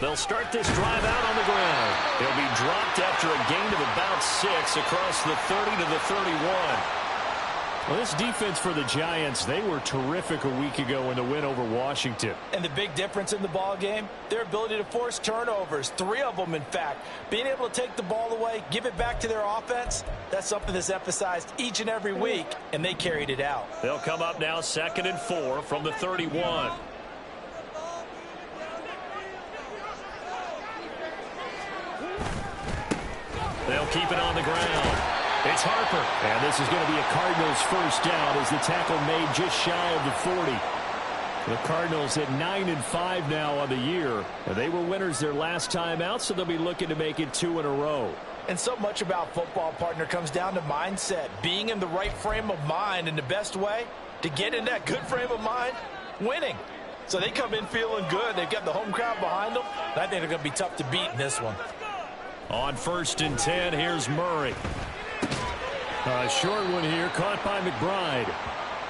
They'll start this drive out on the ground. He'll be dropped after a gain of about 6 across the 30 to the 31. Well, this defense for the Giants, they were terrific a week ago in the win over Washington. And the big difference in the ball game, their ability to force turnovers, 3 of them in fact. Being able to take the ball away, give it back to their offense, that's something that's emphasized each and every week, and they carried it out. They'll come up now 2nd and 4 from the 31. They'll keep it on the ground. It's Harper. And this is going to be a Cardinals first down as the tackle made just shy of the 40. The Cardinals at 9-5 now on the year. And they were winners their last time out, so they'll be looking to make it 2 in a row. And so much about football, partner, comes down to mindset. Being in the right frame of mind, and the best way to get in that good frame of mind, winning. So they come in feeling good. They've got the home crowd behind them. And I think they're going to be tough to beat in this one. On 1st and 10, here's Murray. A short one here, caught by McBride.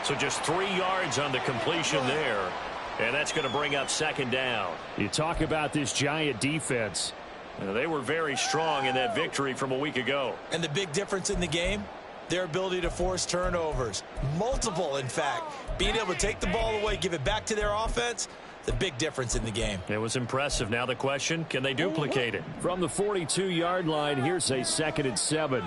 So just 3 yards on the completion there. And that's going to bring up 2nd down. You talk about this Giant defense. They were very strong in that victory from a week ago. And the big difference in the game, their ability to force turnovers. Multiple, in fact. Being able to take the ball away, give it back to their offense, the big difference in the game. It was impressive. Now the question, can they duplicate it? From the 42-yard line, here's a 2nd and 7.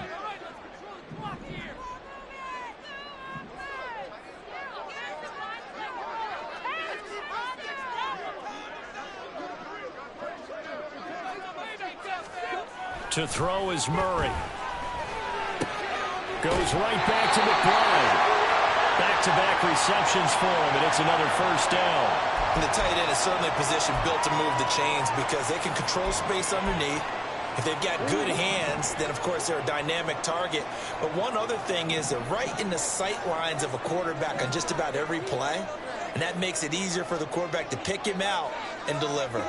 To throw is Murray. Goes right back to McBride. Back-to-back receptions for him, and it's another first down. And the tight end is certainly a position built to move the chains because they can control space underneath. If they've got good hands, then, of course, they're a dynamic target. But one other thing is they're right in the sight lines of a quarterback on just about every play, and that makes it easier for the quarterback to pick him out and deliver.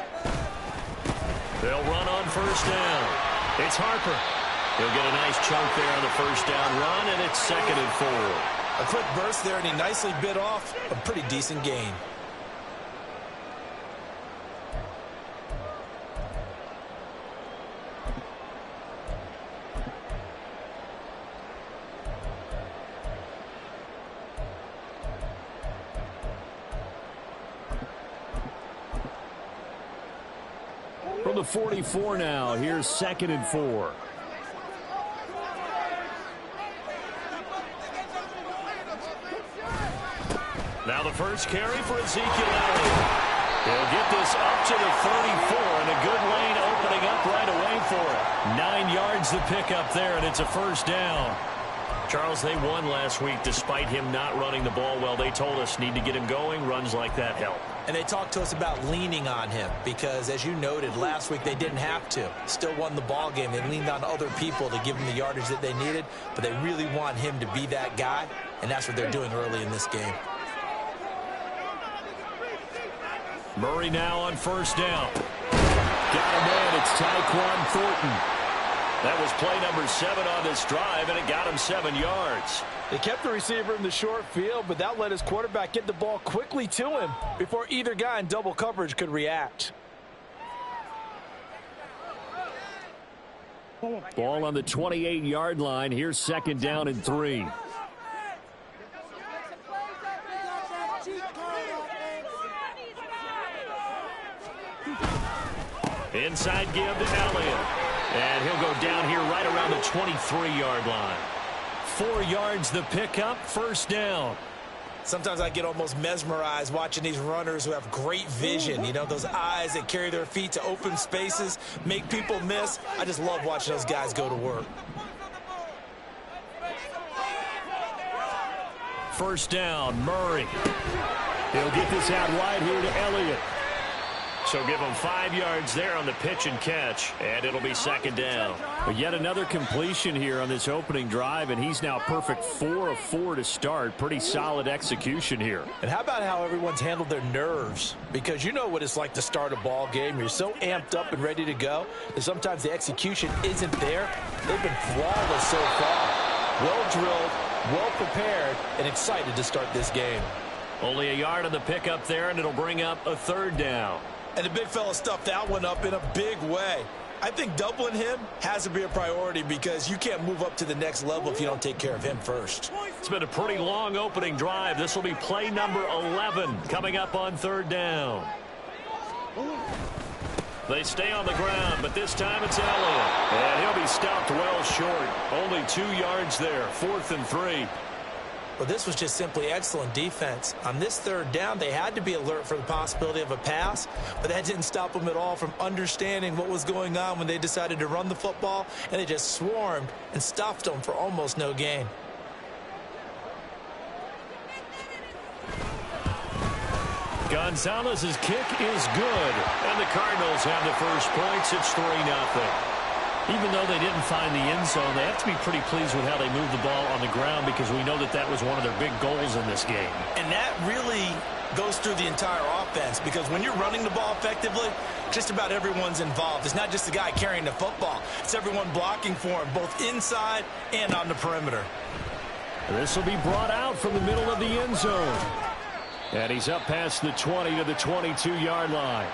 They'll run on first down. It's Harper. He'll get a nice chunk there on the first down run, and it's 2nd and 4. A quick burst there, and he nicely bit off a pretty decent gain. From the 44 now, here's 2nd and 4. Now the first carry for Ezekiel Elliott. He'll get this up to the 34, and a good lane opening up right away for it. 9 yards to pick up there, and it's a first down. Charles, they won last week despite him not running the ball well. They told us need to get him going. Runs like that help. And they talked to us about leaning on him because, as you noted, last week they didn't have to. Still won the ball game. They leaned on other people to give them the yardage that they needed, but they really want him to be that guy, and that's what they're doing early in this game. Murray now on first down. Got him in. It's Tyquan Thornton. That was play number 7 on this drive, and it got him 7 yards. They kept the receiver in the short field, but that let his quarterback get the ball quickly to him before either guy in double coverage could react. Ball on the 28-yard line. Here's 2nd down and 3. Inside give to Elliott. And he'll go down here right around the 23-yard line. 4 yards the pickup, first down. Sometimes I get almost mesmerized watching these runners who have great vision. You know, those eyes that carry their feet to open spaces, make people miss. I just love watching those guys go to work. First down, Murray. He'll get this out wide here to Elliott. So give him 5 yards there on the pitch and catch, and it'll be 2nd down. But yet another completion here on this opening drive, and he's now perfect 4 of 4 to start. Pretty solid execution here. And how about how everyone's handled their nerves? Because you know what it's like to start a ball game. You're so amped up and ready to go that sometimes the execution isn't there. They've been flawless so far. well-drilled, well-prepared, and excited to start this game. Only a yard on the pickup there, and it'll bring up a 3rd down. And the big fella stuffed that one up in a big way. I think doubling him has to be a priority because you can't move up to the next level if you don't take care of him first. It's been a pretty long opening drive. This will be play number 11 coming up on 3rd down. They stay on the ground, but this time it's Elliott. And he'll be stopped well short. Only 2 yards there, 4th and 3. Well, this was just simply excellent defense. On this 3rd down, they had to be alert for the possibility of a pass, but that didn't stop them at all from understanding what was going on when they decided to run the football, and they just swarmed and stuffed them for almost no gain. Gonzalez's kick is good, and the Cardinals have the first points. It's 3-0. Even though they didn't find the end zone, they have to be pretty pleased with how they moved the ball on the ground because we know that that was one of their big goals in this game. And that really goes through the entire offense because when you're running the ball effectively, just about everyone's involved. It's not just the guy carrying the football. It's everyone blocking for him, both inside and on the perimeter. This will be brought out from the middle of the end zone. And he's up past the 20 to the 22-yard line.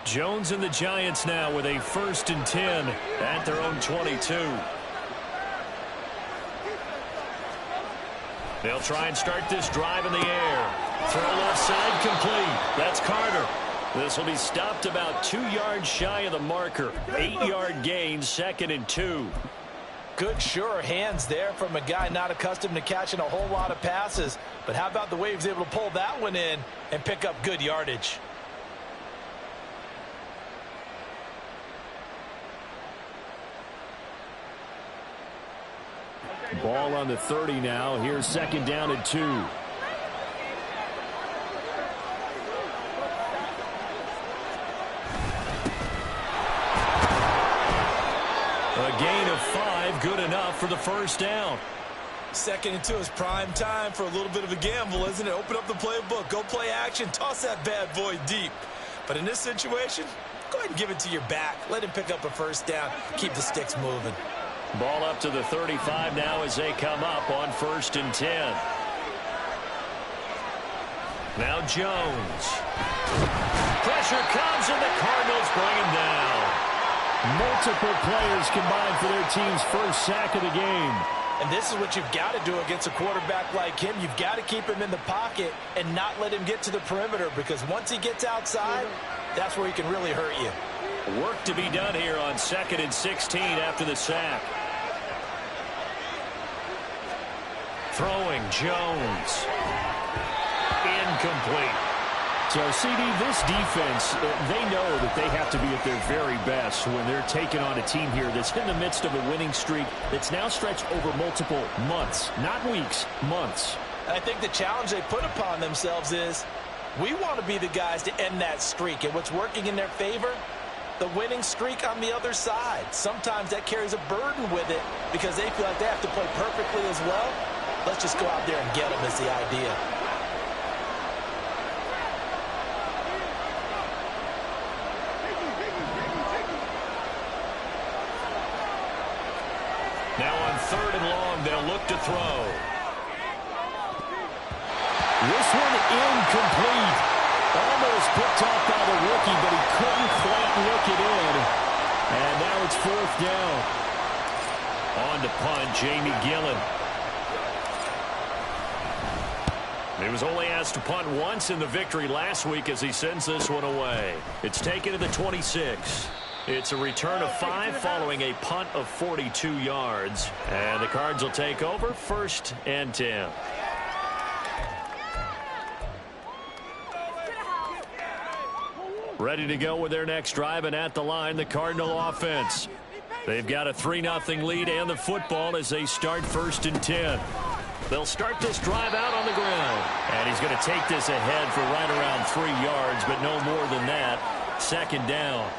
Jones and the Giants now with a 1st and 10 at their own 22. They'll try and start this drive in the air. Throw left side complete. That's Carter. This will be stopped about 2 yards shy of the marker. 8-yard gain, 2nd and 2. Good, sure hands there from a guy not accustomed to catching a whole lot of passes. But how about the way he was able to pull that one in and pick up good yardage? Ball on the 30 now. Here's 2nd down and 2. A gain of 5, good enough for the 1st down. 2nd and 2 is prime time for a little bit of a gamble, isn't it? Open up the playbook, go play action, toss that bad boy deep. But in this situation, go ahead and give it to your back. Let him pick up a 1st down. Keep the sticks moving. Ball up to the 35 now as they come up on 1st and 10. Now Jones. Pressure comes and the Cardinals bring him down. Multiple players combined for their team's 1st sack of the game. And this is what you've got to do against a quarterback like him. You've got to keep him in the pocket and not let him get to the perimeter because once he gets outside, that's where he can really hurt you. Work to be done here on 2nd and 16 after the sack. Throwing Jones. Incomplete. So, CD, this defense, they know that they have to be at their very best when they're taking on a team here that's in the midst of a winning streak that's now stretched over multiple months, not weeks, months. And I think the challenge they put upon themselves is we want to be the guys to end that streak. And what's working in their favor? The winning streak on the other side. Sometimes that carries a burden with it because they feel like they have to play perfectly as well. Let's just go out there and get them is the idea. Now on 3rd and long, they'll look to throw. This one incomplete. Almost picked off by the rookie, but he couldn't quite look it in. And now it's 4th down. On to punt, Jamie Gillen. He was only asked to punt once in the victory last week as he sends this one away. It's taken to the 26. It's a return of 5 following a punt of 42 yards. And the Cards will take over 1st and 10. Ready to go with their next drive, and at the line, the Cardinal offense. They've got a 3-0 lead and the football as they start 1st and 10. They'll start this drive out on the ground. And he's going to take this ahead for right around 3 yards, but no more than that. Second down.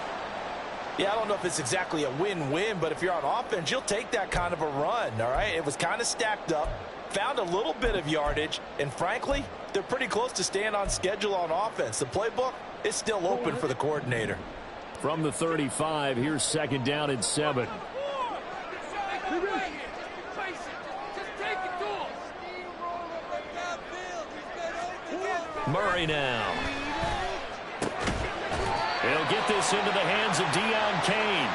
Yeah, I don't know if it's exactly a win-win, but if you're on offense, you'll take that kind of a run, all right? It was kind of stacked up, found a little bit of yardage, and frankly, they're pretty close to staying on schedule on offense. The playbook is still open for the coordinator. From the 35, here's second down and 7. Murray now. He'll get this into the hands of Deon Cain.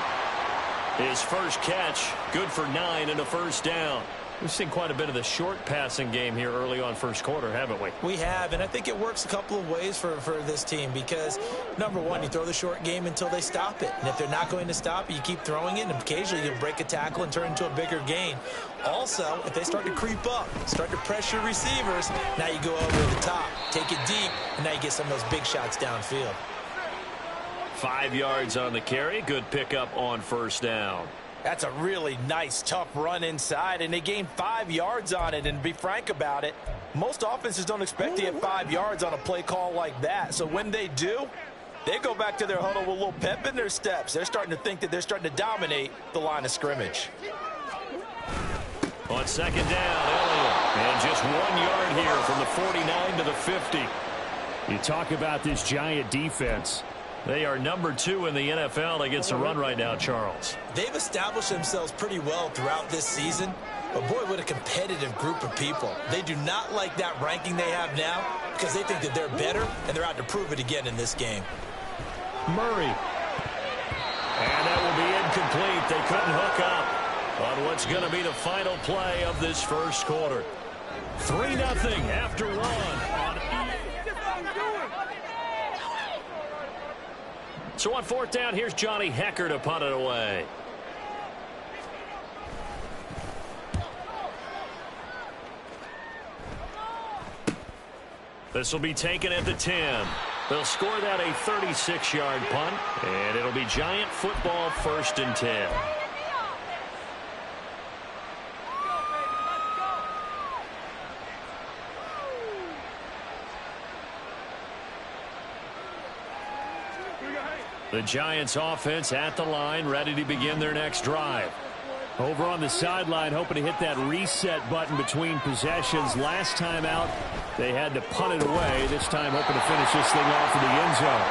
His first catch, good for 9 and a first down. We've seen quite a bit of the short passing game here early on first quarter, haven't we? We have, and I think it works a couple of ways for this team because, number one, you throw the short game until they stop it. And if they're not going to stop it, you keep throwing it, and occasionally you'll break a tackle and turn into a bigger gain. Also, if they start to creep up, start to pressure receivers, now you go over the top, take it deep, and now you get some of those big shots downfield. 5 yards on the carry. Good pickup on first down. That's a really nice, tough run inside, and they gained 5 yards on it. And to be frank about it, most offenses don't expect to get 5 yards on a play call like that. So when they do, they go back to their huddle with a little pep in their steps. They're starting to think that they're starting to dominate the line of scrimmage. On second down, Elliott. And just 1 yard here from the 49 to the 50. You talk about this Giant defense. They are number 2 in the NFL against the run right now, Charles. They've established themselves pretty well throughout this season. But, boy, what a competitive group of people. They do not like that ranking they have now because they think that they're better, and they're out to prove it again in this game. Murray. And that will be incomplete. They couldn't hook up on what's going to be the final play of this first quarter. 3-0 after 1. So on fourth down, here's Johnny Hecker to punt it away. This will be taken at the 10. They'll score that a 36-yard punt, and it'll be Giant football 1st and 10. The Giants offense at the line, ready to begin their next drive. Over on the sideline, hoping to hit that reset button between possessions. Last time out, they had to punt it away. This time, hoping to finish this thing off in the end zone.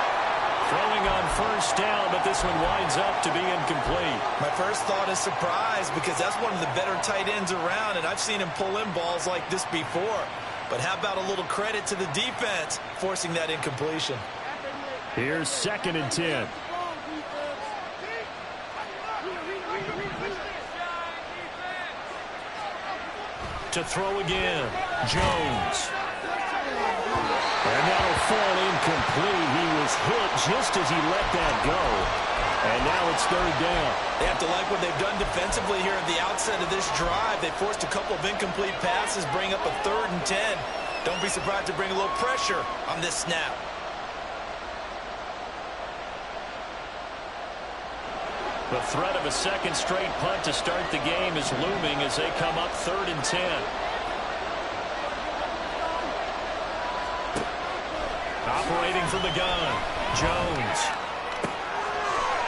Throwing on first down, but this one winds up to be incomplete. My first thought is surprise because that's one of the better tight ends around, and I've seen him pull in balls like this before. But how about a little credit to the defense forcing that incompletion? Here's 2nd and 10. To throw again, Jones. And that'll fall incomplete. He was hit just as he let that go. And now it's 3rd down. They have to like what they've done defensively here at the outset of this drive. They forced a couple of incomplete passes, bring up a 3rd and 10. Don't be surprised to bring a little pressure on this snap. The threat of a second straight punt to start the game is looming as they come up 3rd and 10. Operating from the gun, Jones.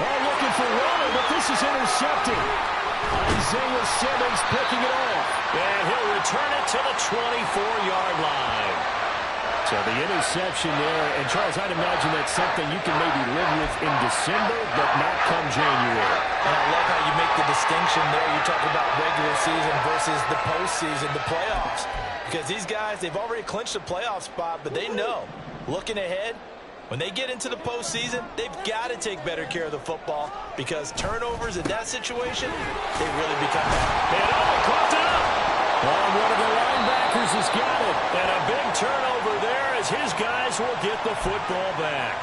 Oh, looking for Runner, but this is intercepted. Isaiah Simmons picking it off. And he'll return it to the 24-yard line. So the interception there, and Charles, I'd imagine that's something you can maybe live with in December, but not come January. And I love how you make the distinction there. You talk about regular season versus the postseason, the playoffs. Because these guys, they've already clinched a playoff spot, but they know, looking ahead, when they get into the postseason, they've got to take better care of the football because turnovers in that situation, they really become bad. And caught it up. Oh, one of the linebackers has got it. And a big turnover there as his guys will get the football back.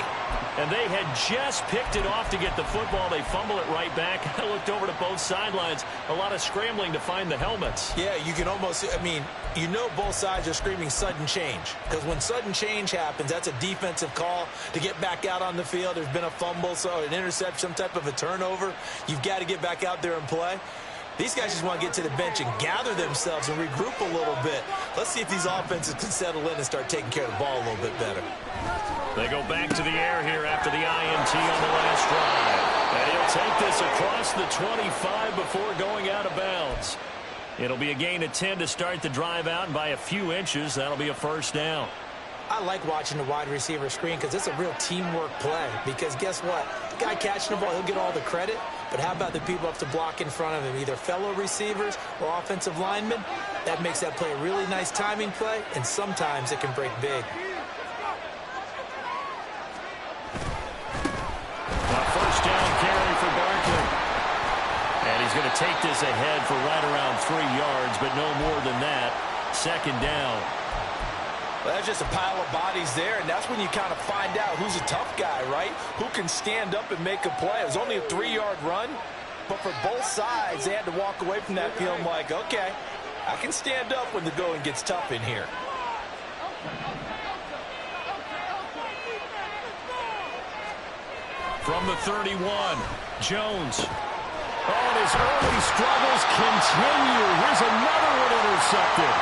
And they had just picked it off to get the football. They fumble it right back. I looked over to both sidelines. A lot of scrambling to find the helmets. Yeah, you can almost, I mean, you know both sides are screaming sudden change. Because when sudden change happens, that's a defensive call to get back out on the field. There's been a fumble, so an interception, some type of a turnover. You've got to get back out there and play. These guys just want to get to the bench and gather themselves and regroup a little bit. Let's see if these offenses can settle in and start taking care of the ball a little bit better. They go back to the air here after the INT on the last drive. And he'll take this across the 25 before going out of bounds. It'll be a gain of 10 to start the drive out, and by a few inches, that'll be a first down. I like watching the wide receiver screen because it's a real teamwork play. Because guess what? The guy catching the ball, he'll get all the credit. But how about the people up to block in front of him, either fellow receivers or offensive linemen? That makes that play a really nice timing play, and sometimes it can break big. First down carry for Barkley. And he's going to take this ahead for right around 3 yards, but no more than that. Second down. Well, that's just a pile of bodies there, and that's when you kind of find out who's a tough guy, right? Who can stand up and make a play. It was only a 3-yard run, but for both sides, they had to walk away from that feeling like, okay, I can stand up when the going gets tough in here. From the 31, Jones. Oh, and his early struggles continue. Here's another one intercepted.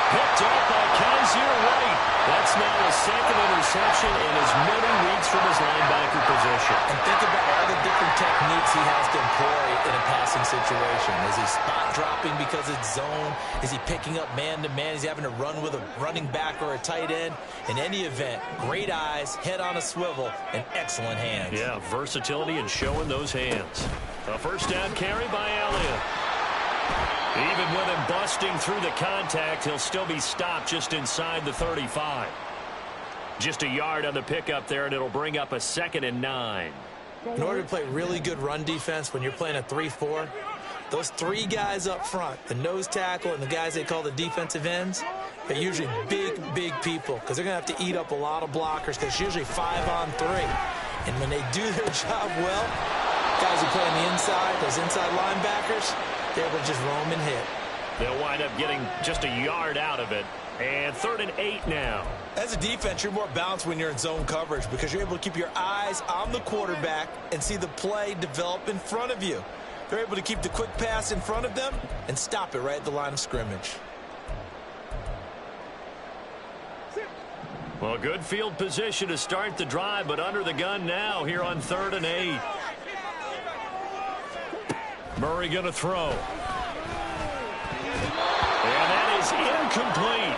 Picked up by Kaiser White. That's now a second interception in as many weeks from his linebacker position. And think about all the different techniques he has to employ in a passing situation. Is he spot dropping because it's zone? Is he picking up man-to-man? Is he having to run with a running back or a tight end? In any event, great eyes, head on a swivel, and excellent hands. Yeah, versatility and showing those hands. A first down carry by Elliott. Even with him busting through the contact, he'll still be stopped just inside the 35. Just a yard on the pickup there, and it'll bring up a 2nd and 9. In order to play really good run defense when you're playing a 3-4, those 3 guys up front, the nose tackle and the guys they call the defensive ends, they're usually big, big people because they're going to have to eat up a lot of blockers because it's usually 5-on-3. And when they do their job well, guys who play on the inside, those inside linebackers, they're able to just roam and hit. They'll wind up getting just a yard out of it. And 3rd and 8 now. As a defense, you're more balanced when you're in zone coverage because you're able to keep your eyes on the quarterback and see the play develop in front of you. They're able to keep the quick pass in front of them and stop it right at the line of scrimmage. Well, good field position to start the drive, but under the gun now here on 3rd and 8. Murray going to throw. And that is incomplete.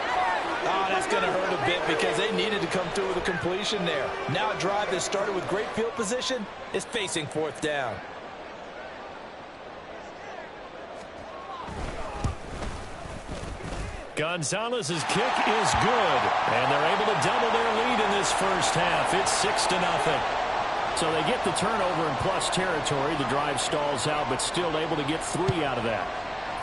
Oh, that's going to hurt a bit because they needed to come through with a completion there. Now a drive that started with great field position is facing 4th down. Gonzalez's kick is good, and they're able to double their lead in this first half. It's 6-0. So they get the turnover in plus territory. The drive stalls out, but still able to get 3 out of that.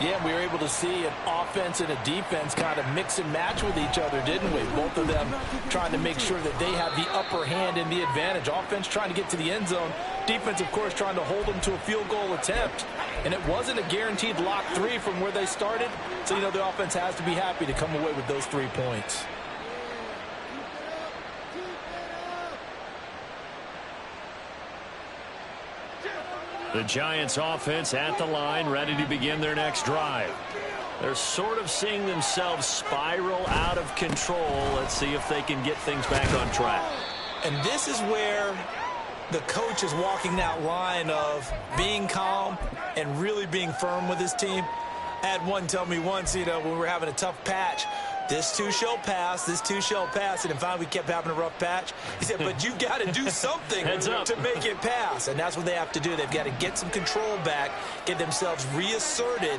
Yeah, we were able to see an offense and a defense kind of mix and match with each other, didn't we? Both of them trying to make sure that they have the upper hand and the advantage. Offense trying to get to the end zone. Defense, of course, trying to hold them to a field goal attempt. And it wasn't a guaranteed lock 3 from where they started. So, you know, the offense has to be happy to come away with those 3 points. The Giants offense at the line, ready to begin their next drive. They're sort of seeing themselves spiral out of control. Let's see if they can get things back on track. And this is where the coach is walking that line of being calm and really being firm with his team. I had one tell me once, you know, when we were having a tough patch, this too shall pass, this too shall pass. And finally, we kept having a rough patch. He said, but you've got to do something to make it pass. And that's what they have to do. They've got to get some control back, get themselves reasserted,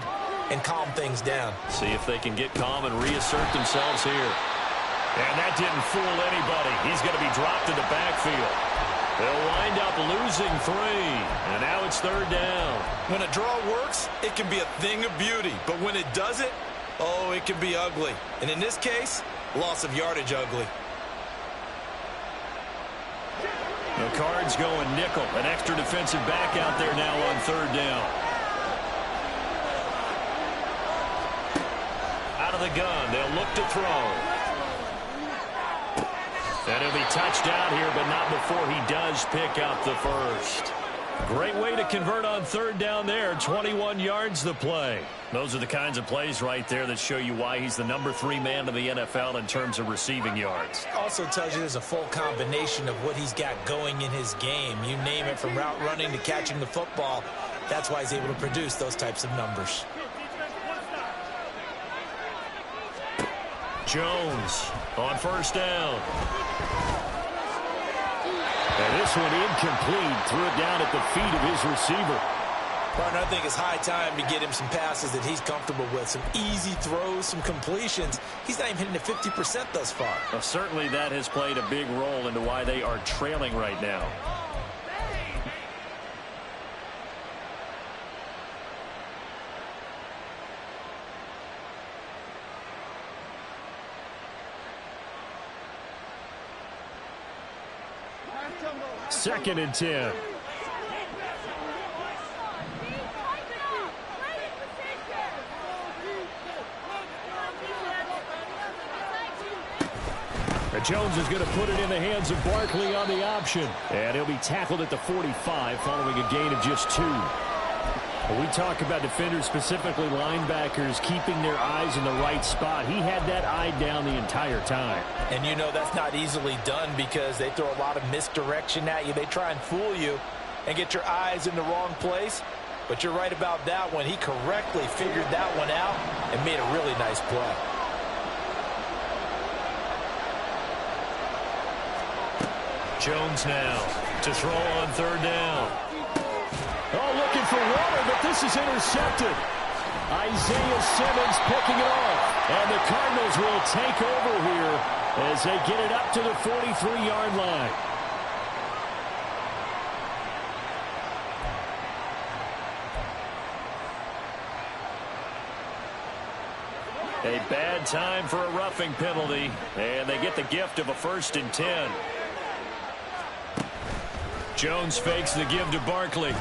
and calm things down. See if they can get calm and reassert themselves here. And that didn't fool anybody. He's going to be dropped in the backfield. They'll wind up losing 3. And now it's 3rd down. When a draw works, it can be a thing of beauty. But when it doesn't, oh, it can be ugly. And in this case, loss of yardage ugly. The Cards going nickel. An extra defensive back out there now on 3rd down. Out of the gun. They'll look to throw. And he'll be touched out here, but not before he does pick up the first. Great way to convert on third down there. 21 yards the play. Those are the kinds of plays right there that show you why he's the #3 man in the NFL in terms of receiving yards. Also tells you there's a full combination of what he's got going in his game. You name it, from route running to catching the football. That's why he's able to produce those types of numbers. Jones on first down. And this one incomplete. Threw it down at the feet of his receiver. Partner, I think it's high time to get him some passes that he's comfortable with. Some easy throws, some completions. He's not even hitting the 50% thus far. Well, certainly that has played a big role into why they are trailing right now. Second and 10. Jones is going to put it in the hands of Barkley on the option. And he'll be tackled at the 45 following a gain of just 2. When we talk about defenders, specifically linebackers, keeping their eyes in the right spot, he had that eye down the entire time. And you know that's not easily done because they throw a lot of misdirection at you. They try and fool you and get your eyes in the wrong place. But you're right about that one. He correctly figured that one out and made a really nice play. Jones now to throw on third down. Oh, looking for water, but this is intercepted. Isaiah Simmons picking it off. And the Cardinals will take over here as they get it up to the 43-yard line. A bad time for a roughing penalty, and they get the gift of a 1st and 10. Jones fakes the give to Barkley.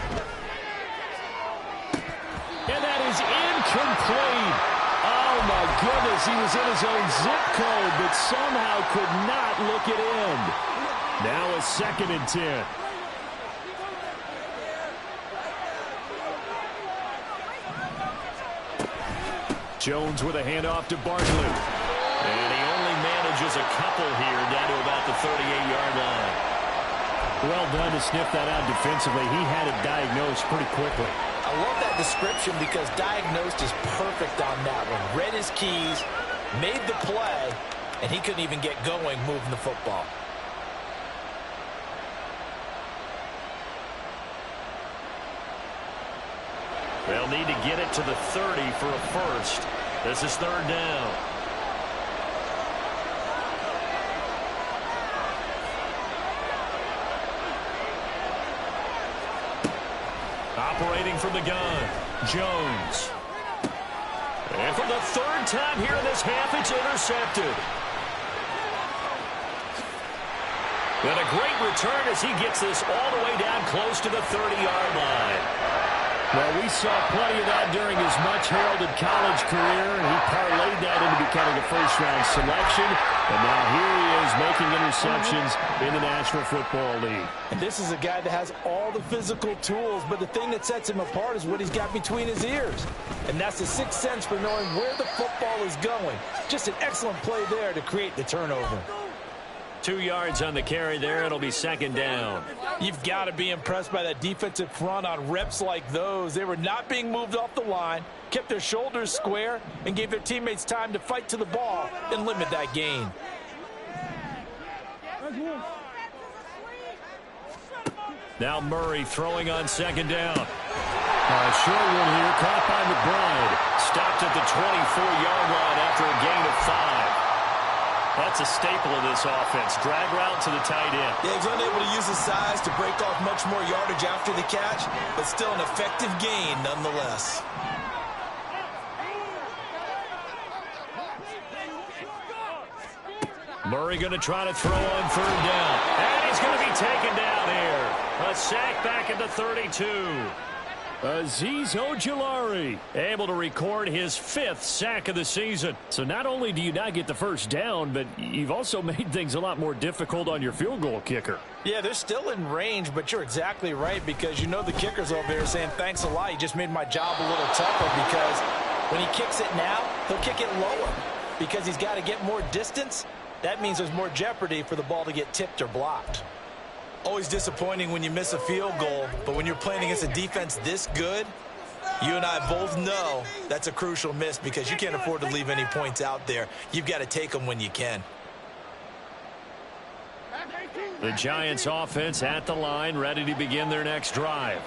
And that is incomplete. Oh, my goodness. He was in his own zip code, but somehow could not look it in. Now a 2nd and 10. Jones with a handoff to Barkley. And he only manages a couple here down to about the 38-yard line. Well done to sniff that out defensively. He had it diagnosed pretty quickly. I love that description because diagnosed is perfect on that one. Read his keys, made the play, and he couldn't even get going moving the football. They'll need to get it to the 30 for a 1st. This is 3rd down. Operating from the gun, Jones. And for the 3rd time here in this half, it's intercepted. And a great return as he gets this all the way down close to the 30-yard line. Well, we saw plenty of that during his much-heralded college career, and he parlayed that into becoming a first-round selection. And now here he is making interceptions in the National Football League. And this is a guy that has all the physical tools, but the thing that sets him apart is what he's got between his ears. And that's the 6th sense for knowing where the football is going. Just an excellent play there to create the turnover. 2 yards on the carry there. It'll be 2nd down. You've got to be impressed by that defensive front on reps like those. They were not being moved off the line, kept their shoulders square, and gave their teammates time to fight to the ball and limit that gain. Now Murray throwing on 2nd down. Short one here, caught by McBride. Stopped at the 24-yard line after a gain of 5. That's a staple of this offense. Drag route to the tight end. Yeah, he's unable to use his size to break off much more yardage after the catch, but still an effective gain nonetheless. Murray going to try to throw on 3rd down. And he's going to be taken down here. A sack back at the 32. Azeez Ojulari able to record his 5th sack of the season. So not only do you not get the first down, but you've also made things a lot more difficult on your field goal kicker. Yeah, they're still in range, but you're exactly right, because you know the kicker's over there saying, thanks a lot, you just made my job a little tougher, because when he kicks it now, he'll kick it lower because he's got to get more distance. That means there's more jeopardy for the ball to get tipped or blocked. Always disappointing when you miss a field goal, but when you're playing against a defense this good, you and I both know that's a crucial miss, because you can't afford to leave any points out there. You've got to take them when you can. The Giants offense at the line, ready to begin their next drive.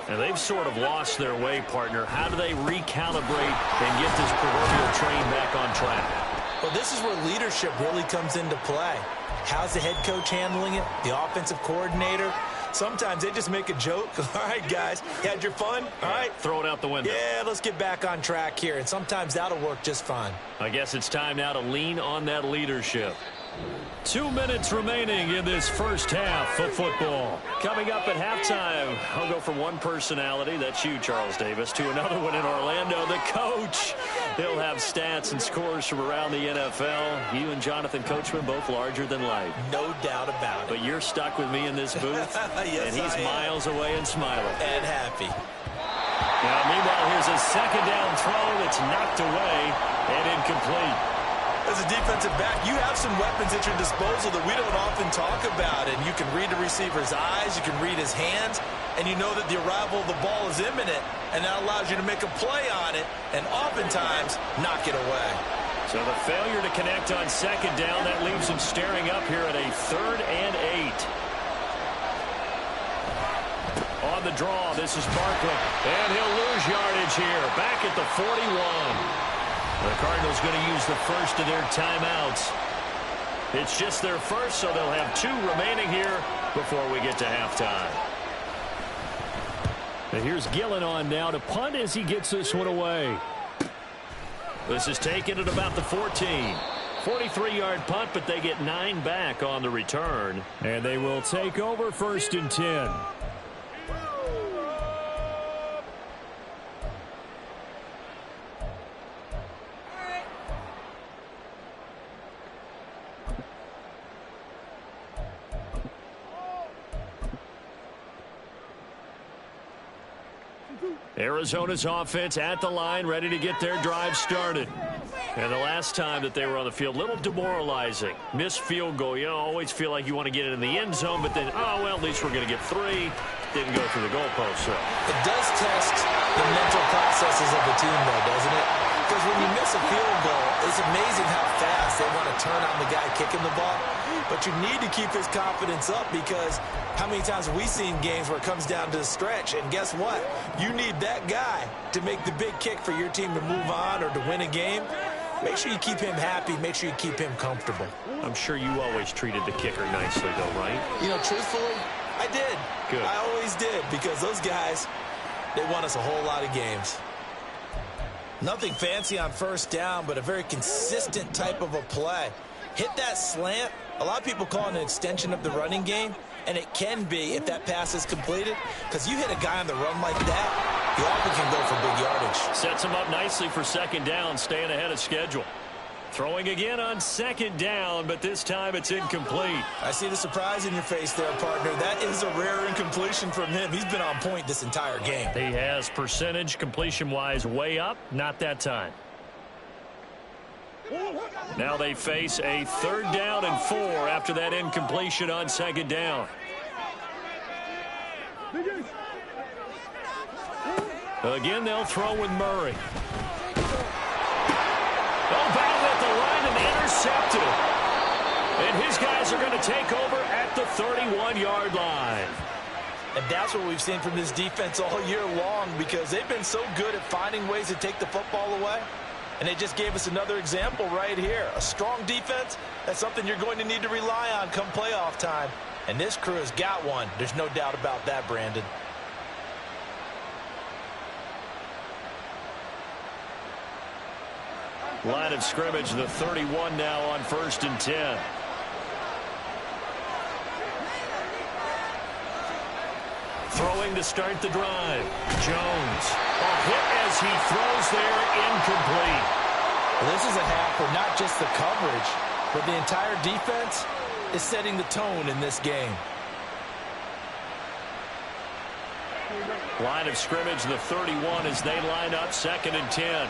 And they've sort of lost their way, partner. How do they recalibrate and get this proverbial train back on track? Well, this is where leadership really comes into play. How's the head coach handling it? The offensive coordinator? Sometimes they just make a joke. All right, guys, you had your fun? All right. Throw it out the window. Yeah, let's get back on track here. And sometimes that'll work just fine. I guess it's time now to lean on that leadership. 2 minutes remaining in this first half of football. Coming up at halftime, I'll go from one personality, that's you, Charles Davis, to another one in Orlando, the coach. He'll have stats and scores from around the NFL. You and Jonathan Coachman both larger than life. No doubt about it. But you're stuck with me in this booth, yes, and he's miles away and smiling. And happy. Now, meanwhile, here's a second down throw that's knocked away and incomplete. As a defensive back, you have some weapons at your disposal that we don't often talk about. And you can read the receiver's eyes, you can read his hands, and you know that the arrival of the ball is imminent, and that allows you to make a play on it and oftentimes knock it away. So the failure to connect on second down, that leaves him staring up here at a 3rd and 8. On the draw, this is Barkley, and he'll lose yardage here, back at the 41. The Cardinals going to use the first of their timeouts. It's just their first, so they'll have 2 remaining here before we get to halftime. And here's Gillen on now to punt as he gets this one away. This is taken at about the 14. 43-yard punt, but they get 9 back on the return. And they will take over 1st and 10. Arizona's offense at the line, ready to get their drive started. And the last time that they were on the field, a little demoralizing. Missed field goal. You always feel like you want to get it in the end zone, but then, oh, well, at least we're going to get 3. Didn't go through the goalpost. So. It does test the mental processes of the team, though, doesn't it? Because when you miss a field goal, it's amazing how fast they want to turn on the guy kicking the ball. But you need to keep his confidence up, because how many times have we seen games where it comes down to the stretch, and guess what? You need that guy to make the big kick for your team to move on or to win a game. Make sure you keep him happy. Make sure you keep him comfortable. I'm sure you always treated the kicker nicely, though, right? You know, truthfully, I did. Good. I always did, because those guys, they won us a whole lot of games. Nothing fancy on first down, but a very consistent type of a play. Hit that slant. A lot of people call it an extension of the running game, and it can be if that pass is completed, because you hit a guy on the run like that, he often can go for big yardage. Sets him up nicely for second down, staying ahead of schedule. Throwing again on second down, but this time it's incomplete. I see the surprise in your face there, partner. That is a rare incompletion from him. He's been on point this entire game. He has percentage completion-wise way up, not that time. Now they face a 3rd down and 4 after that incompletion on second down. Again, they'll throw with Murray. Oh, battle at the line and intercepted. And his guys are going to take over at the 31-yard line. And that's what we've seen from this defense all year long, because they've been so good at finding ways to take the football away. And they just gave us another example right here. A strong defense, that's something you're going to need to rely on come playoff time. And this crew has got one. There's no doubt about that, Brandon. Line of scrimmage, the 31 now on 1st and 10. Throwing to start the drive. Jones. A hit as he throws there, incomplete. Well, this is a half where not just the coverage, but the entire defense is setting the tone in this game. Line of scrimmage, the 31 as they line up 2nd and 10.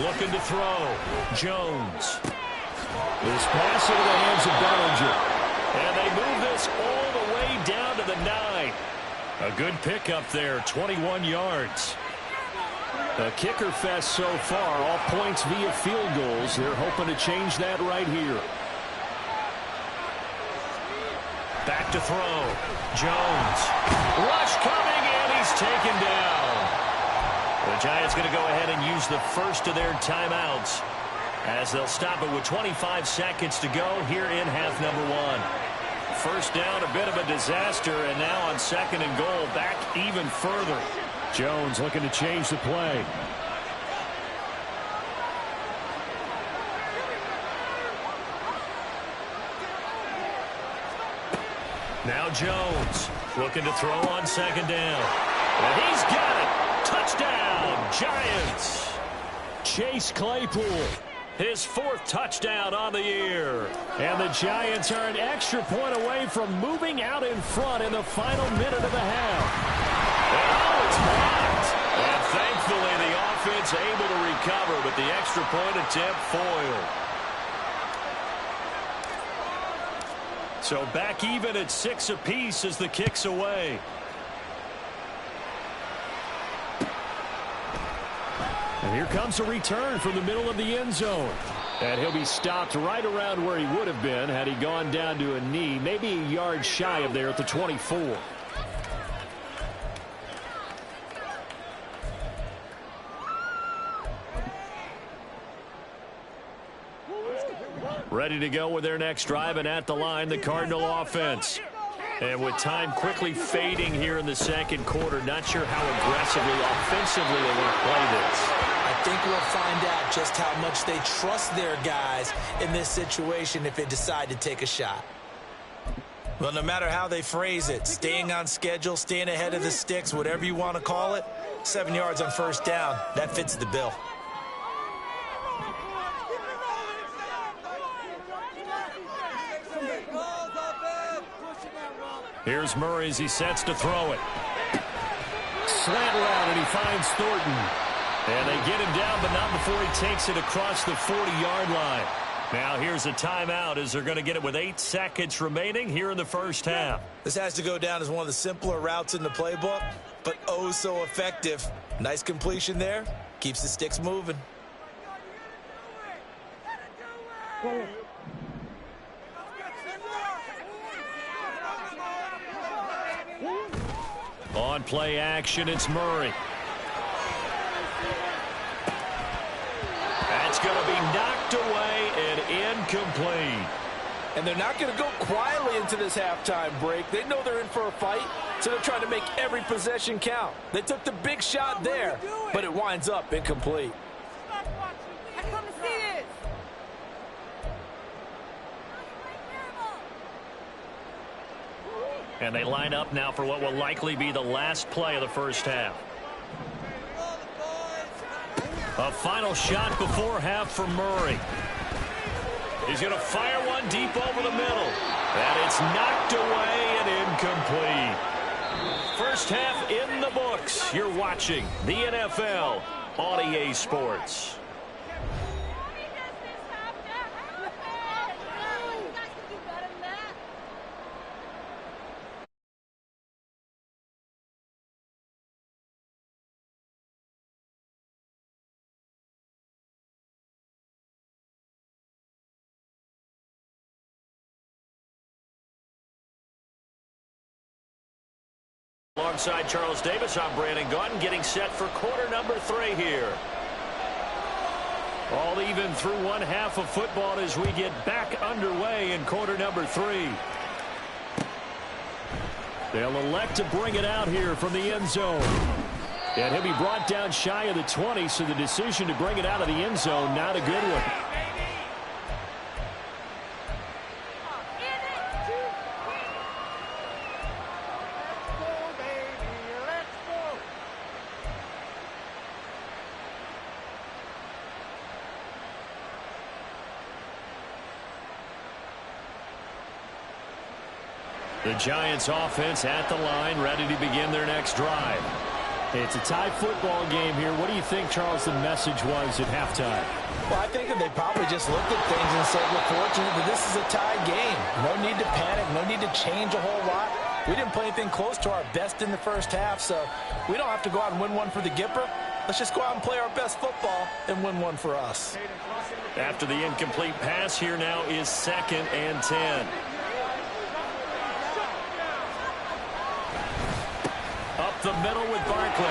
Looking to throw. Jones. This pass into the hands of Bellinger. And they move this all the way down to the 9. A good pickup there, 21 yards. A kicker fest so far, all points via field goals. They're hoping to change that right here. Back to throw. Jones. Rush coming, and he's taken down. The Giants going to go ahead and use the first of their timeouts as they'll stop it with 25 seconds to go here in half number 1. First down, a bit of a disaster, and now on 2nd and goal, back even further. Jones looking to change the play. Now Jones looking to throw on 2nd down. And he's got it. Touchdown, Giants. Chase Claypool. His 4th touchdown on the year. And the Giants are an extra point away from moving out in front in the final minute of the half. Oh, it's blocked. And thankfully the offense able to recover, but the extra point attempt foiled. So back even at 6 apiece as the kick's away. And here comes a return from the middle of the end zone. And he'll be stopped right around where he would have been had he gone down to a knee, maybe a yard shy of there at the 24. Ready to go with their next drive, and at the line, the Cardinal offense. And with time quickly fading here in the 2nd quarter, not sure how aggressively, offensively they will play this. I think we'll find out just how much they trust their guys in this situation if they decide to take a shot. Well, no matter how they phrase it, staying on schedule, staying ahead of the sticks, whatever you want to call it, 7 yards on 1st down, that fits the bill. Here's Murray as he sets to throw it. Slant route, and he finds Thornton. And they get him down, but not before he takes it across the 40-yard line. Now here's a timeout as they're going to get it with 8 seconds remaining here in the 1st half. This has to go down as one of the simpler routes in the playbook, but oh so effective. Nice completion there. Keeps the sticks moving. On play action, it's Murray. That's going to be knocked away and incomplete. And they're not going to go quietly into this halftime break. They know they're in for a fight, so they're trying to make every possession count. They took the big shot there, but it winds up incomplete. I come to see this. And they line up now for what will likely be the last play of the 1st half. A final shot before half from Murray. He's going to fire one deep over the middle. And it's knocked away and incomplete. 1st half in the books. You're watching the NFL on EA Sports. Alongside Charles Davis, I'm Brandon Gunn, getting set for quarter number 3 here. All even through 1 half of football as we get back underway in quarter number 3. They'll elect to bring it out here from the end zone. And he'll be brought down shy of the 20, so the decision to bring it out of the end zone, not a good one. The Giants offense at the line, ready to begin their next drive. It's a tie football game here. What do you think, Charles, the message was at halftime? Well, I think that they probably just looked at things and said, we're fortunate that this is a tie game. No need to panic, no need to change a whole lot. We didn't play anything close to our best in the first half, so we don't have to go out and win one for the Gipper. Let's just go out and play our best football and win one for us. After the incomplete pass, here now is 2nd and 10. Up the middle with Barkley.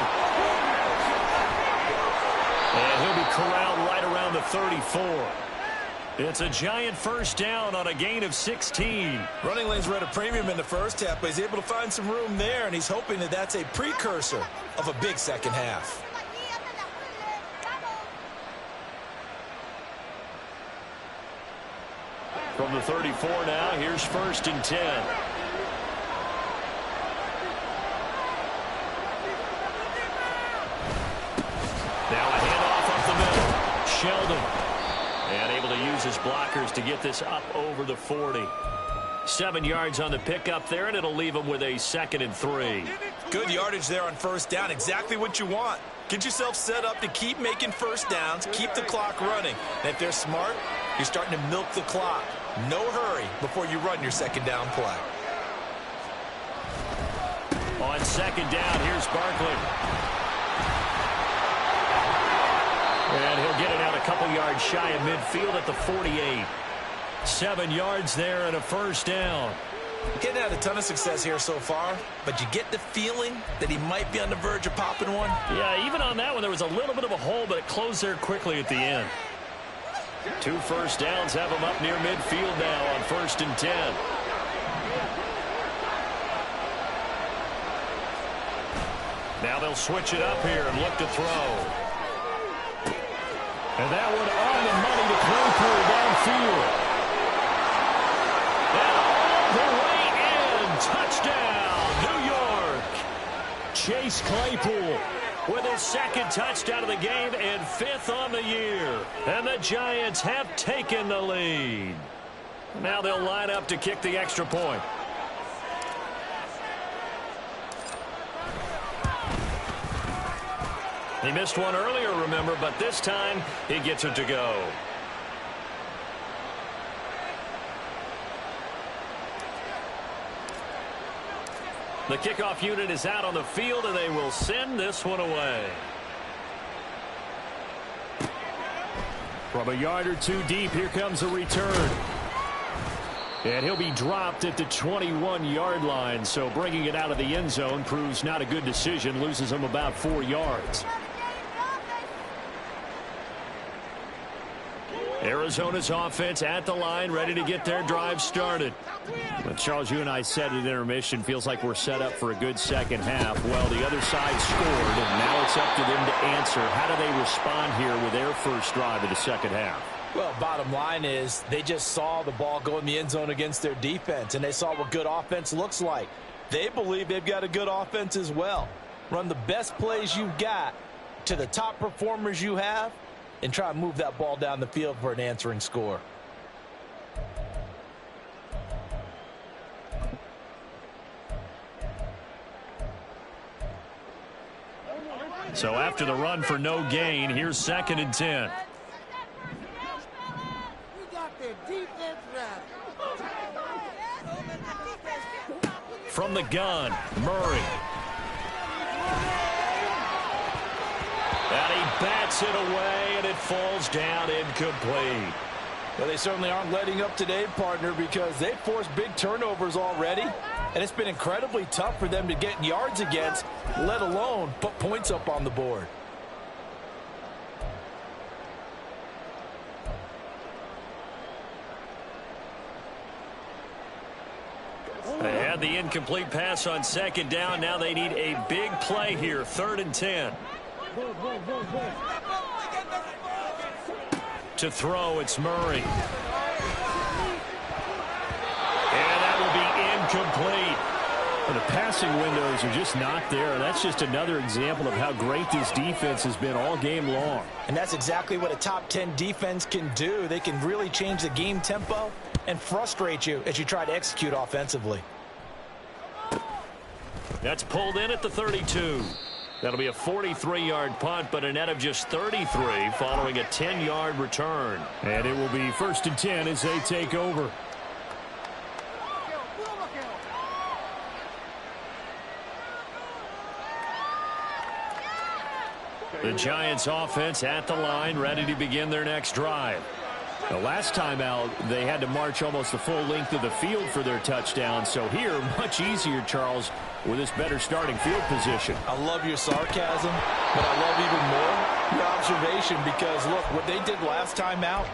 And he'll be corralled right around the 34. It's a Giant first down on a gain of 16. Running lanes were at a premium in the first half, but he's able to find some room there, and he's hoping that that's a precursor of a big second half. From the 34 now, here's 1st and 10. Now a handoff up the middle. Sheldon. And able to use his blockers to get this up over the 40. 7 yards on the pickup there, and it'll leave him with a 2nd and 3. Good yardage there on first down. Exactly what you want. Get yourself set up to keep making first downs, keep the clock running. And if they're smart, you're starting to milk the clock. No hurry before you run your second down play. On 2nd down, here's Barkley. And he'll get it out a couple yards shy of midfield at the 48. 7 yards there and a first down. Getting out a ton of success here so far, but you get the feeling that he might be on the verge of popping one. Yeah, even on that one, there was a little bit of a hole, but it closed there quickly at the end. 2 first downs have him up near midfield now on 1st and 10. Now they'll switch it up here and look to throw. And that one on the money to Claypool downfield. And all the way in. Touchdown, New York. Chase Claypool with his 2nd touchdown of the game and 5th on the year. And the Giants have taken the lead. Now they'll line up to kick the extra point. He missed one earlier, remember, but this time he gets it to go. The kickoff unit is out on the field, and they will send this one away. From a yard or 2 deep, here comes a return. And he'll be dropped at the 21-yard line, so bringing it out of the end zone proves not a good decision, loses him about 4 yards. Arizona's offense at the line, ready to get their drive started. Well, Charles, you and I said at intermission, feels like we're set up for a good second half. Well, the other side scored, and now it's up to them to answer. How do they respond here with their first drive of the second half? Well, bottom line is they just saw the ball go in the end zone against their defense, and they saw what good offense looks like. They believe they've got a good offense as well. Run the best plays you've got to the top performers you have, and try and move that ball down the field for an answering score. So after the run for no gain, here's 2nd and 10. From the gun, Murray. And he bats it away, and it falls down incomplete. Well, they certainly aren't letting up today, partner, because they've forced big turnovers already, and it's been incredibly tough for them to get yards against, let alone put points up on the board. They had the incomplete pass on 2nd down. Now they need a big play here, 3rd and 10. To throw, it's Murray. And that will be incomplete. Well, the passing windows are just not there. That's just another example of how great this defense has been all game long. And that's exactly what a top 10 defense can do. They can really change the game tempo and frustrate you as you try to execute offensively. That's pulled in at the 32. That'll be a 43-yard punt, but a net of just 33 following a 10-yard return. And it will be 1st and 10 as they take over. The Giants offense at the line, ready to begin their next drive. The last time out, they had to march almost the full length of the field for their touchdown. So here, much easier, Charles, with this better starting field position. I love your sarcasm, but I love even more your observation because, look, what they did last time out,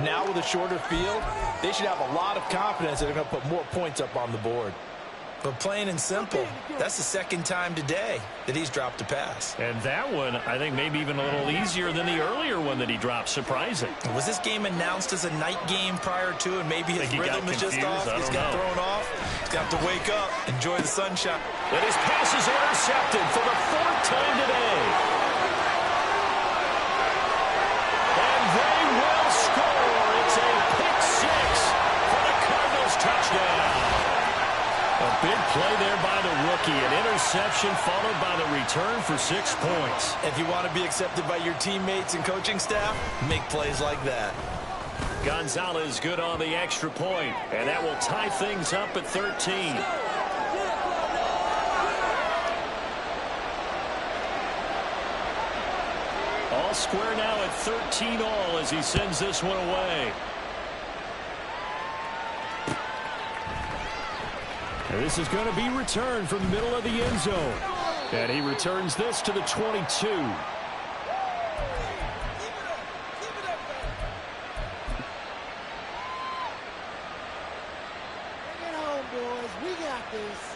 now with a shorter field, they should have a lot of confidence that they're going to put more points up on the board. But plain and simple, that's the second time today that he's dropped a pass. And that one, I think, maybe even a little easier than the earlier one that he dropped. Surprising. Was this game announced as a night game prior to, and maybe his rhythm is just off? He's got thrown off. He's got to wake up, enjoy the sunshine. And his pass is intercepted for the 4th time today. And they will score. It's a pick 6 for the Cardinals touchdown. A big play there by the rookie. An interception followed by the return for 6 points. If you want to be accepted by your teammates and coaching staff, make plays like that. Gonzalez good on the extra point, and that will tie things up at 13. All square now at 13 all as he sends this one away. And this is going to be returned from the middle of the end zone. And he returns this to the 22. Keep it home, boys. We got this.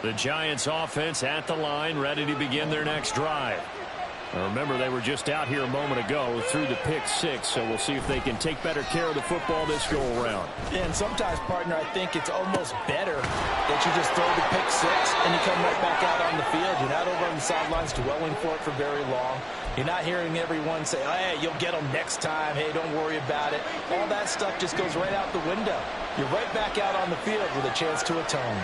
The Giants offense at the line, ready to begin their next drive. Now remember, they were just out here a moment ago through the pick 6, so we'll see if they can take better care of the football this go around. And sometimes, partner, I think it's almost better that you just throw the pick 6 and you come right back out on the field. You're not over on the sidelines dwelling for it for very long. You're not hearing everyone say, oh, hey, you'll get them next time. Hey, don't worry about it. All that stuff just goes right out the window. You're right back out on the field with a chance to atone.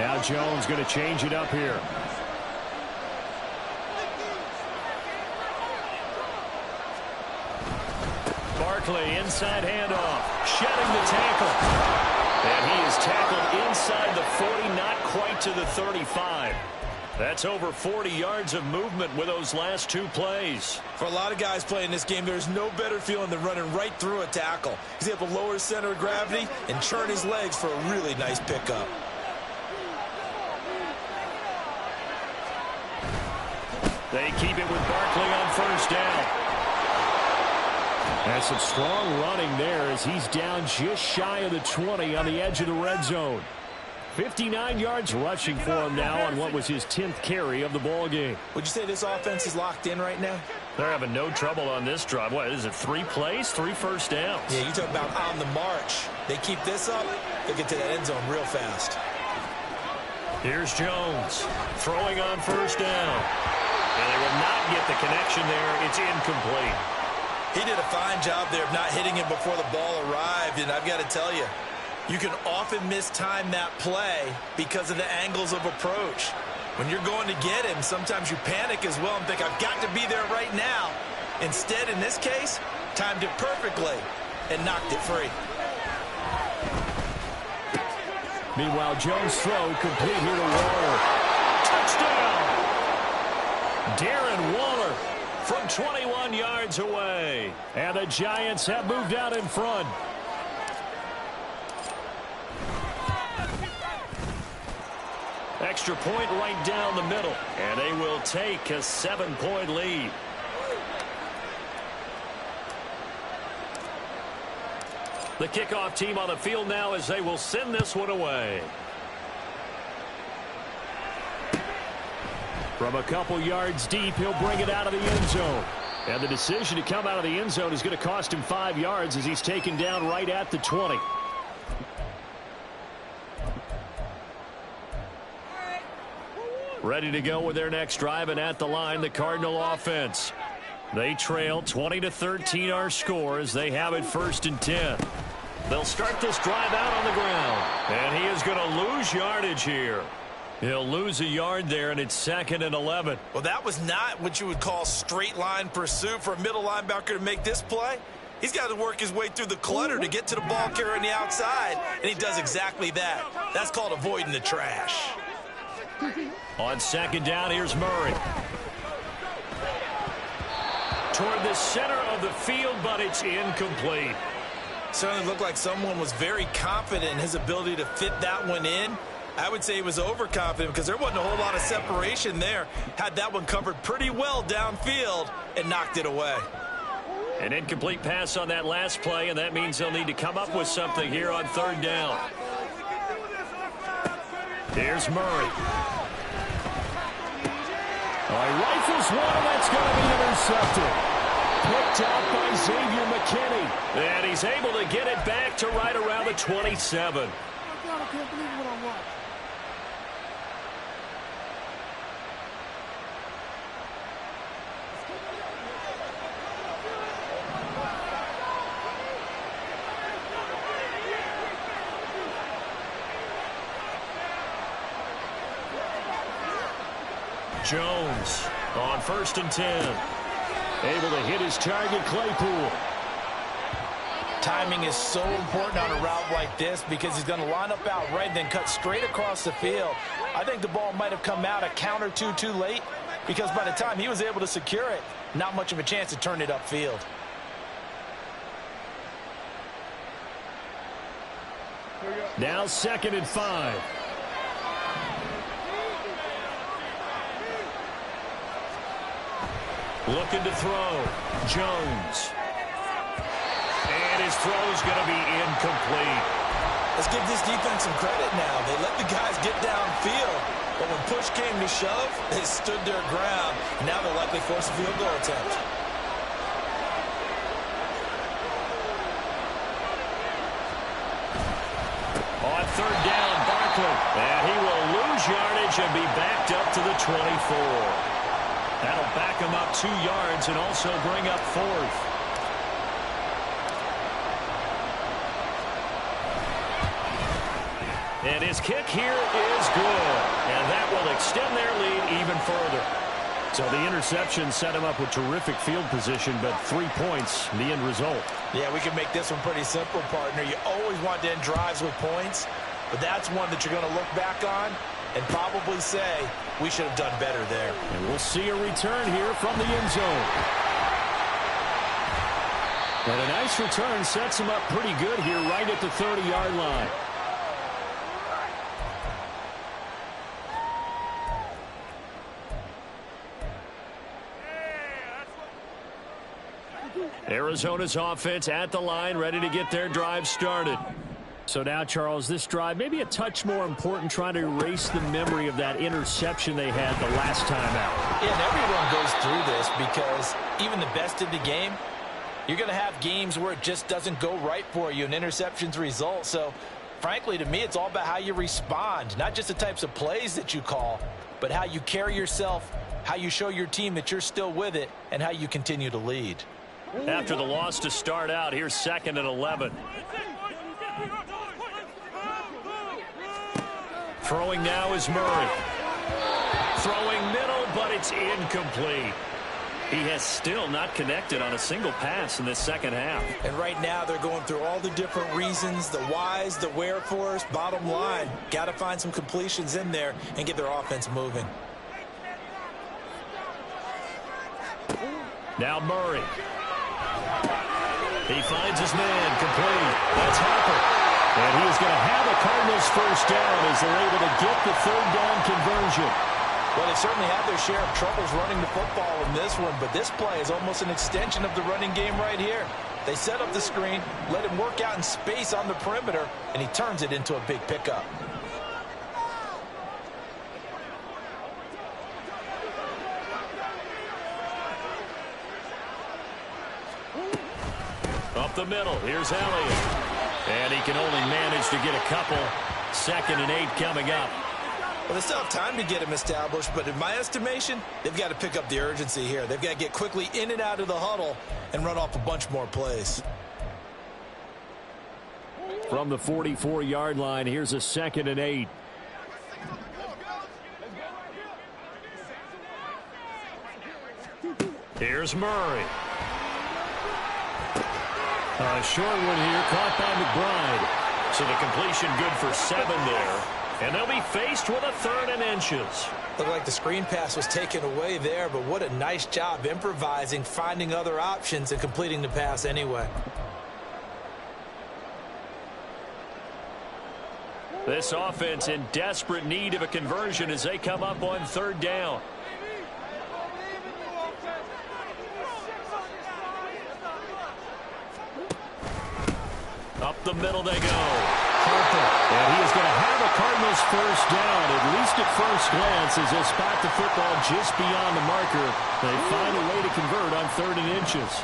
Now Jones going to change it up here. Barkley, inside handoff, shedding the tackle. And he is tackled inside the 40, not quite to the 35. That's over 40 yards of movement with those last 2 plays. For a lot of guys playing this game, there's no better feeling than running right through a tackle. He's able to lower his center of gravity and churn his legs for a really nice pickup. They keep it with Barkley on 1st down. And some strong running there as he's down just shy of the 20 on the edge of the red zone. 59 yards rushing for him now on what was his 10th carry of the ball game. Would you say this offense is locked in right now? They're having no trouble on this drive. What is it, 3 plays, 3 first downs? Yeah, you talk about on the march. They keep this up, they'll get to that end zone real fast. Here's Jones throwing on 1st down. And they will not get the connection there. It's incomplete. He did a fine job there of not hitting him before the ball arrived, and I've got to tell you, you can often mistime that play because of the angles of approach. When you're going to get him, sometimes you panic as well and think, I've got to be there right now. Instead, in this case, timed it perfectly and knocked it free. Meanwhile, Jones' throw complete here to Waller. Touchdown! Darren Waller from 21 yards away. And the Giants have moved out in front. Extra point right down the middle. And they will take a 7-point lead. The kickoff team on the field now as they will send this one away. From a couple yards deep, he'll bring it out of the end zone. And the decision to come out of the end zone is going to cost him 5 yards as he's taken down right at the 20. Ready to go with their next drive, and at the line, the Cardinal offense. They trail 20-13 our score as they have it 1st and 10. They'll start this drive out on the ground. And he is going to lose yardage here. He'll lose a yard there, and it's 2nd and 11. Well, that was not what you would call straight line pursuit for a middle linebacker to make this play. He's got to work his way through the clutter to get to the ball carrier on the outside, and he does exactly that. That's called avoiding the trash. On 2nd down, here's Murray. Toward the center of the field, but it's incomplete. Certainly looked like someone was very confident in his ability to fit that one in. I would say he was overconfident because there wasn't a whole lot of separation there. Had that one covered pretty well downfield and knocked it away. An incomplete pass on that last play, and that means they'll need to come up with something here on 3rd down. Here's Murray. He rifles one, and that's going to be intercepted. Picked out by Xavier McKinney. And he's able to get it back to right around the 27. I can't believe what I'm watching. Jones on 1st and 10. Able to hit his target, Claypool. Timing is so important on a route like this because he's going to line up out right and then cut straight across the field. I think the ball might have come out a count or two too late because by the time he was able to secure it, not much of a chance to turn it upfield. Now 2nd and 5. Looking to throw. Jones. And his throw is going to be incomplete. Let's give this defense some credit now. They let the guys get downfield, but when push came to shove, they stood their ground. Now they'll likely force a field goal attempt. On 3rd down, Barkley. And he will lose yardage and be backed up to the 24. That'll back him up 2 yards and also bring up 4th. And his kick here is good. And that will extend their lead even further. So the interception set him up with terrific field position, but 3 points, the end result. Yeah, we can make this one pretty simple, partner. You always want to end drives with points, but that's one that you're going to look back on and probably say, we should have done better there. And we'll see a return here from the end zone. And a nice return sets him up pretty good here right at the 30-yard line. Arizona's offense at the line, ready to get their drive started. So now, Charles, this drive maybe a touch more important, trying to erase the memory of that interception they had the last time out. Yeah, and everyone goes through this because even the best in the game, you're going to have games where it just doesn't go right for you and interceptions result. So, frankly, to me, it's all about how you respond, not just the types of plays that you call, but how you carry yourself, how you show your team that you're still with it, and how you continue to lead. After the loss to start out, here's 2nd and 11. Throwing now is Murray. Throwing middle, but it's incomplete. He has still not connected on a single pass in this second half. And right now they're going through all the different reasons, the whys, the wherefores. Bottom line, got to find some completions in there and get their offense moving. Now Murray. He finds his man, complete. That's Harper. And he is going to have a Cardinals first down as they're able to get the 3rd down conversion. Well, they certainly had their share of troubles running the football in this one, but this play is almost an extension of the running game right here. They set up the screen, let him work out in space on the perimeter, and he turns it into a big pickup. Up the middle, here's Elliott. And he can only manage to get a couple. 2nd and 8 coming up. Well, they still have time to get him established, but in my estimation, they've got to pick up the urgency here. They've got to get quickly in and out of the huddle and run off a bunch more plays. From the 44-yard line, here's a 2nd and 8. Here's Murray. A short one here, caught by McBride. So the completion good for 7 there. And they'll be faced with a 3rd and inches. Looked like the screen pass was taken away there, but what a nice job improvising, finding other options, and completing the pass anyway. This offense in desperate need of a conversion as they come up on 3rd down. Up the middle they go. Harper. And he is going to have a Cardinals 1st down, at least at first glance, as they spot the football just beyond the marker. They find a way to convert on 3rd and inches.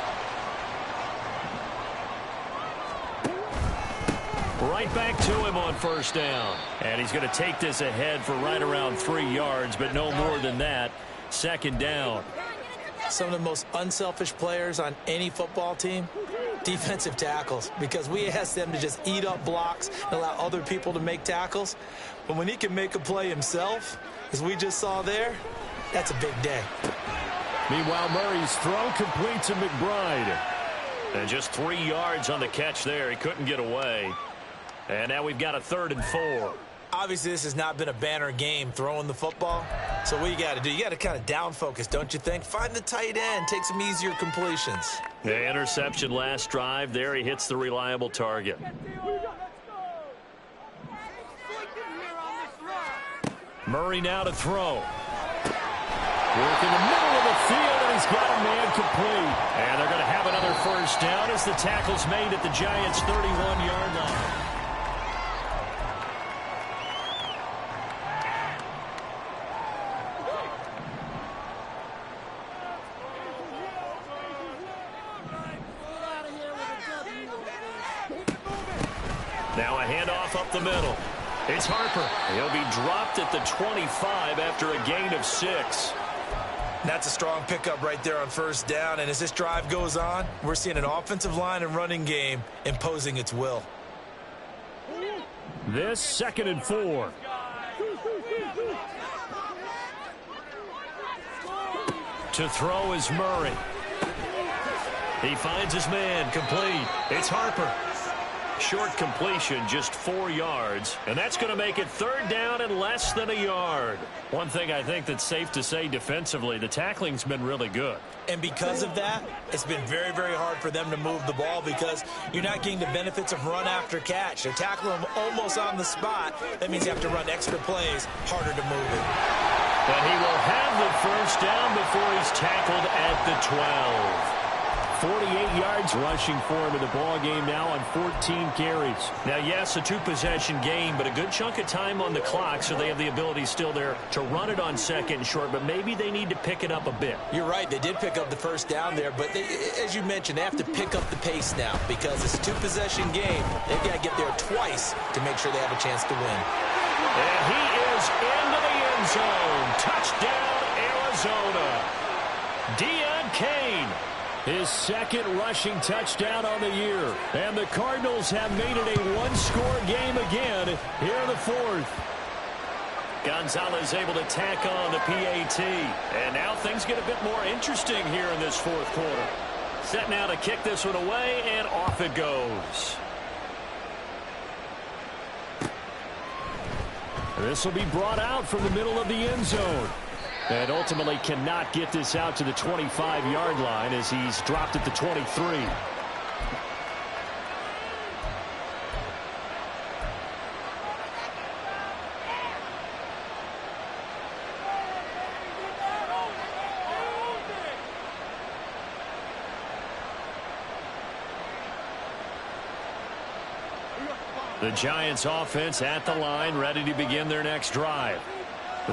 Right back to him on 1st down. And he's going to take this ahead for right around 3 yards, but no more than that. 2nd down. Some of the most unselfish players on any football team, defensive tackles, because we ask them to just eat up blocks and allow other people to make tackles. But when he can make a play himself, as we just saw there, that's a big day. Meanwhile, Murray's throw complete to McBride. And just 3 yards on the catch there. He couldn't get away. And now we've got a 3rd and 4. Obviously, this has not been a banner game throwing the football. So what you got to do, you got to kind of down focus, don't you think? Find the tight end, take some easier completions. The interception last drive. There he hits the reliable target. Murray now to throw. Work in the middle of the field, and he's got a man complete. And they're going to have another 1st down as the tackle's made at the Giants' 31-yard line. Now a handoff up the middle. It's Harper. He'll be dropped at the 25 after a gain of 6. That's a strong pickup right there on 1st down. And as this drive goes on, we're seeing an offensive line and running game imposing its will. This 2nd and 4. To throw is Murray. He finds his man, complete. It's Harper. Short completion, just 4 yards. And that's going to make it 3rd down and less than a yard. One thing I think that's safe to say defensively, the tackling's been really good. And because of that, it's been very, very hard for them to move the ball because you're not getting the benefits of run after catch. They're tackling them almost on the spot. That means you have to run extra plays, harder to move it. But he will have the 1st down before he's tackled at the 12. 48 yards rushing for him in the ball game now on 14 carries. Now, yes, a 2-possession game, but a good chunk of time on the clock, so they have the ability still there to run it on 2nd and short, but maybe they need to pick it up a bit. You're right. They did pick up the 1st down there, but as you mentioned, they have to pick up the pace now because it's a 2-possession game. They've got to get there twice to make sure they have a chance to win. And he is into the end zone. Touchdown, Arizona. Deion Kane. His 2nd rushing touchdown on the year. And the Cardinals have made it a 1-score game again here in the 4th. Gonzalez able to tack on the PAT. And now things get a bit more interesting here in this 4th quarter. Set now to kick this one away, and off it goes. This will be brought out from the middle of the end zone. And ultimately cannot get this out to the 25-yard line as he's dropped at the 23. The Giants offense at the line, ready to begin their next drive.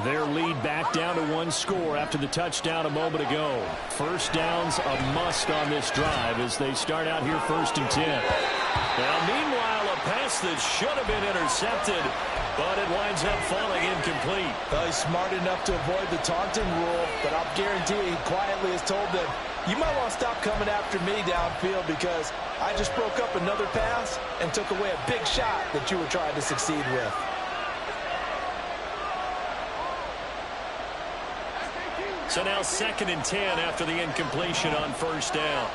Their lead back down to 1 score after the touchdown a moment ago. 1st down's a must on this drive as they start out here 1st and 10. Now, meanwhile, a pass that should have been intercepted, but it winds up falling incomplete. Well, he's smart enough to avoid the taunting rule, but I'll guarantee he quietly has told them, You might want to stop coming after me downfield because I just broke up another pass and took away a big shot that you were trying to succeed with. So now 2nd and 10 after the incompletion on 1st down.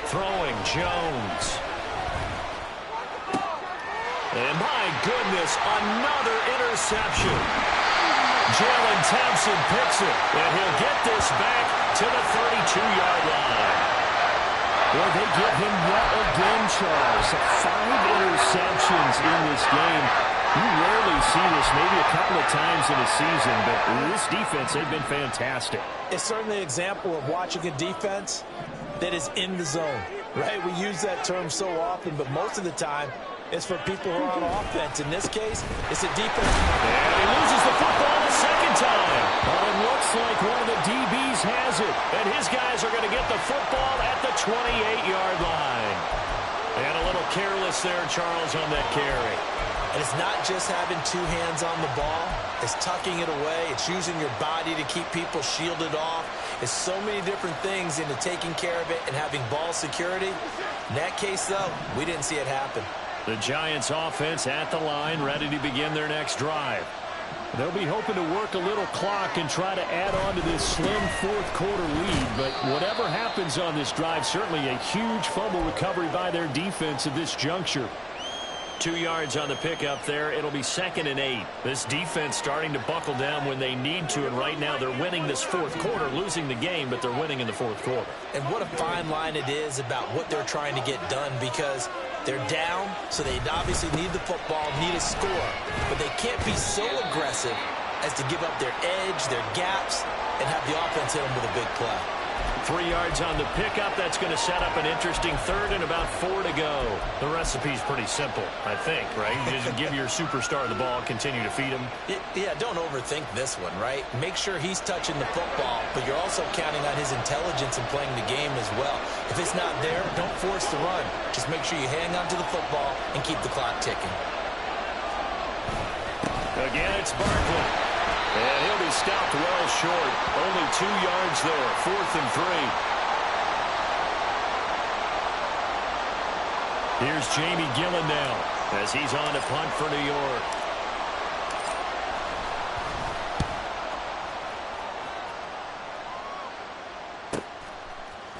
Throwing Jones. And my goodness, another interception. Jalen Thompson picks it, and he'll get this back to the 32-yard line. Well, they give him yet again, Charles. 5 interceptions in this game. You rarely see this, maybe a couple of times in a season, but this defense, they've been fantastic. It's certainly an example of watching a defense that is in the zone, right? We use that term so often, but most of the time, it's for people who are on offense. In this case, it's a defense. And he loses the football the 2nd time. Well, it looks like one of the DBs has it. And his guys are going to get the football at the 28-yard line. And a little careless there, Charles, on that carry. And it's not just having 2 hands on the ball. It's tucking it away. It's using your body to keep people shielded off. It's so many different things into taking care of it and having ball security. In that case, though, we didn't see it happen. The Giants offense at the line, ready to begin their next drive. They'll be hoping to work a little clock and try to add on to this slim 4th quarter lead. But whatever happens on this drive, certainly a huge fumble recovery by their defense at this juncture. 2 yards on the pickup there. It'll be 2nd and 8. This defense starting to buckle down when they need to, and right now they're winning this 4th quarter, losing the game, but they're winning in the 4th quarter. And what a fine line it is about what they're trying to get done, because they're down, so they obviously need the football, need a score, but they can't be so aggressive as to give up their edge, their gaps, and have the offense hit them with a big play. 3 yards on the pickup. That's going to set up an interesting 3rd and about 4 to go. The recipe's pretty simple, I think, right? You just give your superstar the ball, continue to feed him. Yeah, don't overthink this one, right? Make sure he's touching the football, but you're also counting on his intelligence in playing the game as well. If it's not there, don't force the run. Just make sure you hang on to the football and keep the clock ticking. Again, it's Barkley. And he'll be stopped well short. Only 2 yards there. 4th and 3. Here's Jamie Gillen now as he's on to punt for New York.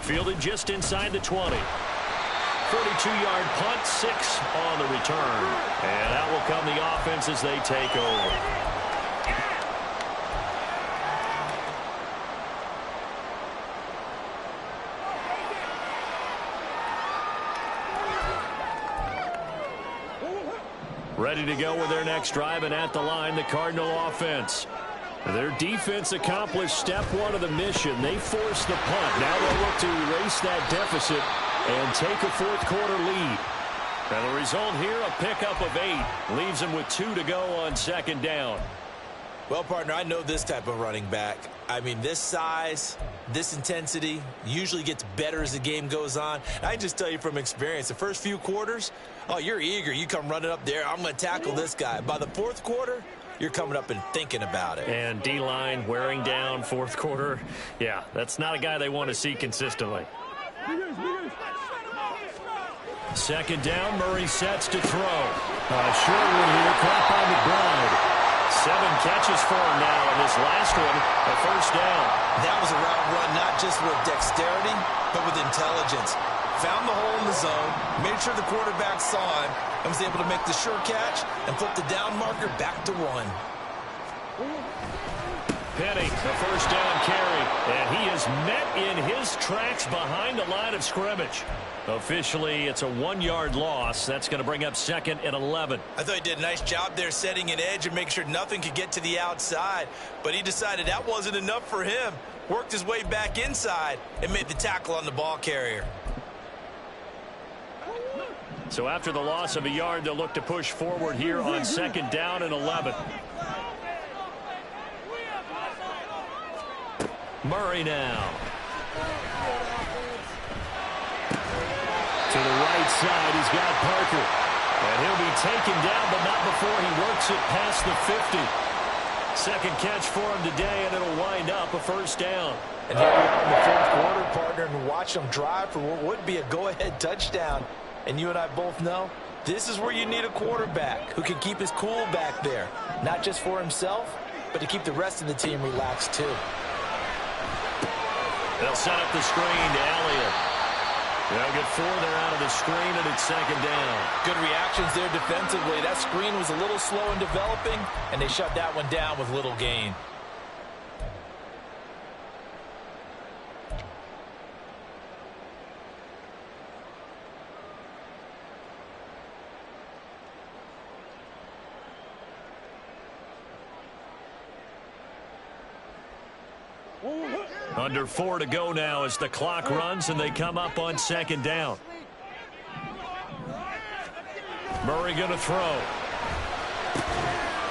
Fielded just inside the 20. 42-yard punt, 6 on the return. And out will come the offense as they take over. Ready to go with their next drive, and at the line, the Cardinal offense. Their defense accomplished step 1 of the mission. They forced the punt. Now they'll look to erase that deficit and take a 4th quarter lead. And the result here, a pickup of 8. Leaves them with 2 to go on 2nd down. Well, partner, I know this type of running back. I mean, this size, this intensity usually gets better as the game goes on. I can just tell you from experience, the first few quarters, oh, you're eager. You come running up there. I'm going to tackle this guy. By the 4th quarter, you're coming up and thinking about it. And D-line wearing down 4th quarter. Yeah, that's not a guy they want to see consistently. 2nd down, Murray sets to throw. Short one here, caught by McBride. 7 catches for him now, and this last one, a 1st down. That was a route run, not just with dexterity, but with intelligence. Found the hole in the zone, made sure the quarterback saw him, and was able to make the sure catch and flip the down marker back to 1. Penny, the 1st down carry, and he is met in his tracks behind the line of scrimmage. Officially, it's a 1-yard loss. That's going to bring up 2nd and 11. I thought he did a nice job there setting an edge and making sure nothing could get to the outside, but he decided that wasn't enough for him. Worked his way back inside and made the tackle on the ball carrier. So after the loss of a yard, they'll look to push forward here on 2nd down and 11. Murray now. To the right side, he's got Parker. And he'll be taken down, but not before he works it past the 50. Second catch for him today, and it'll wind up a first down. And here we are in the fourth quarter, partner, and watch them drive for what would be a go-ahead touchdown. And you and I both know this is where you need a quarterback who can keep his cool back there, not just for himself, but to keep the rest of the team relaxed too. They'll set up the screen to Elliott. They'll get 4 there out of the screen, and it's second down. Good reactions there defensively. That screen was a little slow in developing, and they shut that one down with little gain. Under 4 to go now as the clock runs and they come up on second down. Murray going to throw.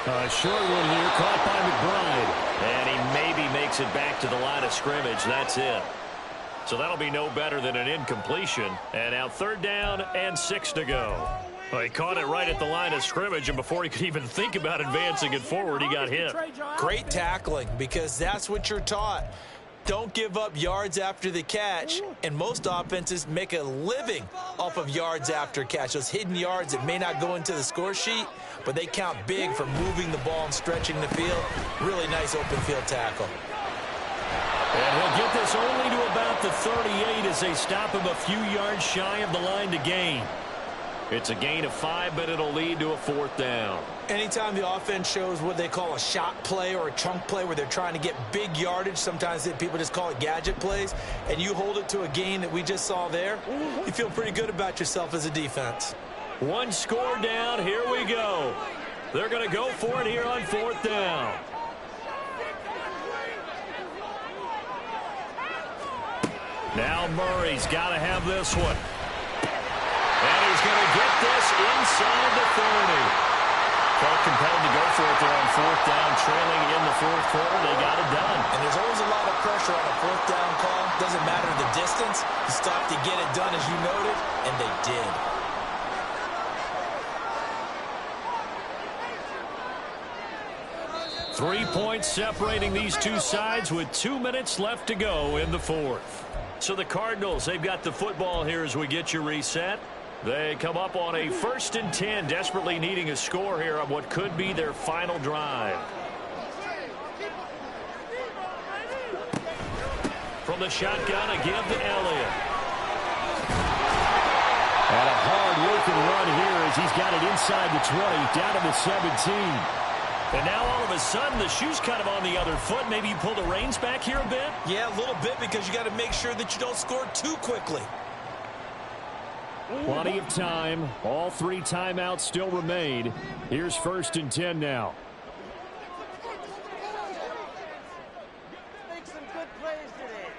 A short one here, caught by McBride. And he maybe makes it back to the line of scrimmage. That's it. So that'll be no better than an incompletion. And now third down and 6 to go. Well, he caught it right at the line of scrimmage, and before he could even think about advancing it forward, he got hit. Great tackling, because that's what you're taught. Don't give up yards after the catch, and most offenses make a living off of yards after catch. Those hidden yards that may not go into the score sheet, but they count big for moving the ball and stretching the field. Really nice open field tackle. And he'll get this only to about the 38 as they stop him a few yards shy of the line to gain. It's a gain of 5, but it'll lead to a fourth down. Anytime the offense shows what they call a shot play or a chunk play where they're trying to get big yardage, sometimes people just call it gadget plays, and you hold it to a gain that we just saw there, you feel pretty good about yourself as a defense. One score down. Here we go. They're going to go for it here on fourth down. Now Murray's got to have this one. And he's going to get this inside the 30. Felt compelled to go for it there on fourth down, trailing in the fourth quarter. They got it done. And there's always a lot of pressure on a fourth down call. Doesn't matter the distance. You stop to get it done, as you noted, and they did. Three points separating these two sides with 2 minutes left to go in the fourth. So the Cardinals, they've got the football here as we get you reset. They come up on a 1st and 10, desperately needing a score here on what could be their final drive. From the shotgun, a give to Elliott. And a hard-working run here as he's got it inside the 20, down to the 17. And now all of a sudden the shoe's kind of on the other foot. Maybe you pull the reins back here a bit? Yeah, a little bit, because you got to make sure that you don't score too quickly. Plenty of time. All 3 timeouts still remain. Here's 1st and 10 now. Make some good plays today.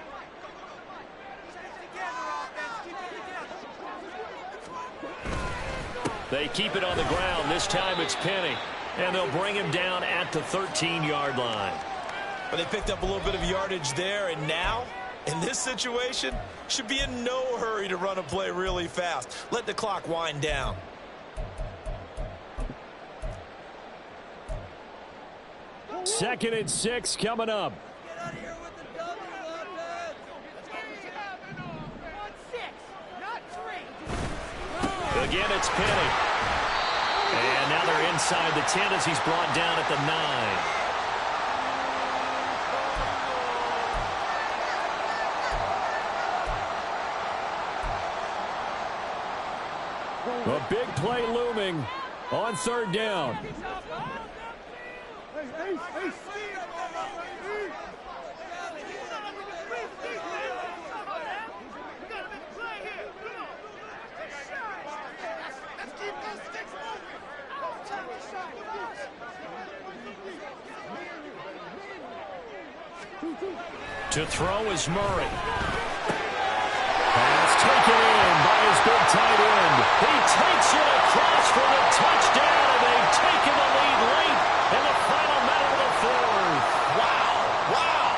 They keep it on the ground. This time it's Penny. And they'll bring him down at the 13-yard line. But they picked up a little bit of yardage there, and now, in this situation, should be in no hurry to run a play really fast. Let the clock wind down. Second and 6 coming up. Get out of here with the double offense. On 6, not 3. Again, it's Penny. And now they're inside the 10 as he's brought down at the 9. A big play looming on 3rd down. To throw is Murray. Pass taken in by his big tight end. He takes it across for the touchdown, and they've taken the lead late in the final minute of the fourth. Wow. Wow.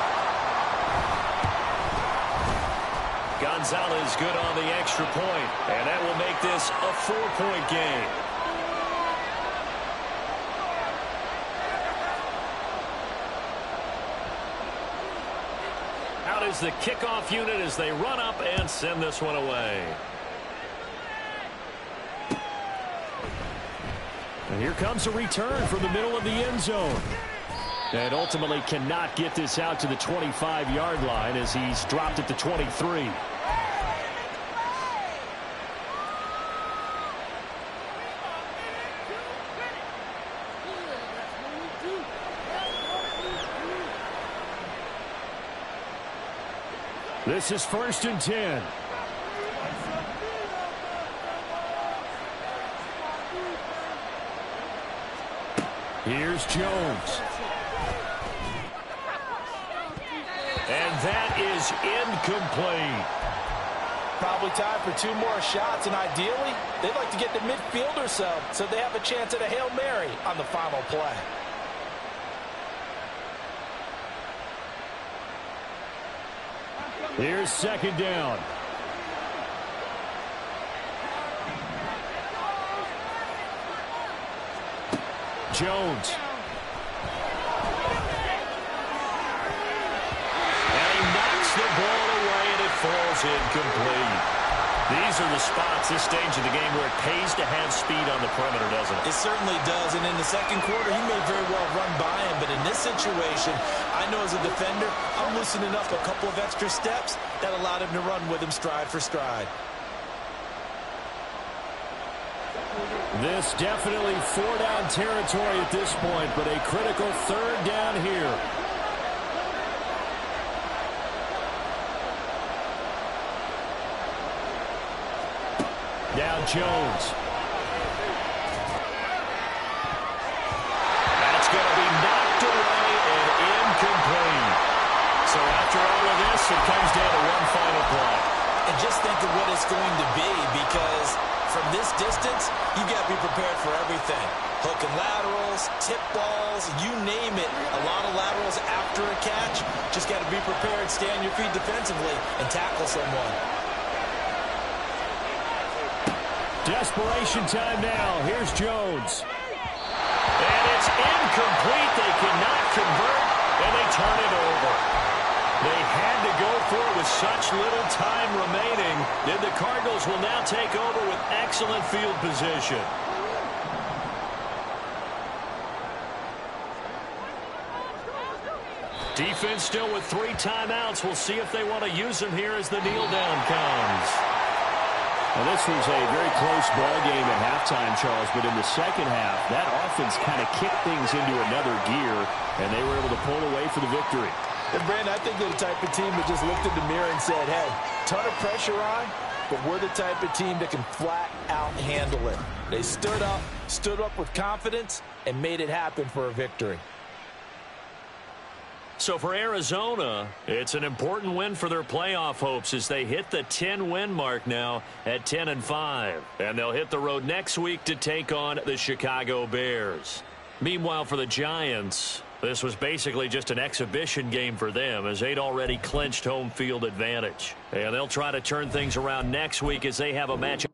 Gonzalez good on the extra point, and that will make this a 4-point game. is the kickoff unit as they run up and send this one away. And here comes a return from the middle of the end zone. And ultimately cannot get this out to the 25-yard line as he's dropped at the 23. This is 1st and 10. Here's Jones. And that is incomplete. Probably time for 2 more shots, and ideally, they'd like to get to midfield or so they have a chance at a Hail Mary on the final play. Here's 2nd down. Jones. The ball away, and it falls incomplete. These are the spots, this stage of the game, where it pays to have speed on the perimeter, doesn't it? It certainly does, and in the second quarter, he may very well run by him, but in this situation, I know as a defender, I'm loosening up a couple of extra steps that allowed him to run with him stride for stride. This definitely 4-down territory at this point, but a critical 3rd down here. Now Jones. That's going to be knocked away and incomplete. So after all of this, it comes down to one final play. And just think of what it's going to be, because from this distance, you've got to be prepared for everything. Hook and laterals, tip balls, you name it. A lot of laterals after a catch. Just got to be prepared, stay on your feet defensively, and tackle someone. Desperation time now. Here's Jones. And it's incomplete. They cannot convert, and they turn it over. They had to go for it with such little time remaining. Then the Cardinals will now take over with excellent field position. Defense still with 3 timeouts. We'll see if they want to use them here as the kneel down comes. Well, this was a very close ball game at halftime, Charles, but in the second half, that offense kind of kicked things into another gear, and they were able to pull away for the victory. And, Brandon, I think they're the type of team that just looked in the mirror and said, hey, ton of pressure on, but we're the type of team that can flat out handle it. They stood up with confidence, and made it happen for a victory. So for Arizona, it's an important win for their playoff hopes as they hit the 10-win mark now at 10-5. And they'll hit the road next week to take on the Chicago Bears. Meanwhile, for the Giants, this was basically just an exhibition game for them as they'd already clinched home field advantage. And they'll try to turn things around next week as they have a match.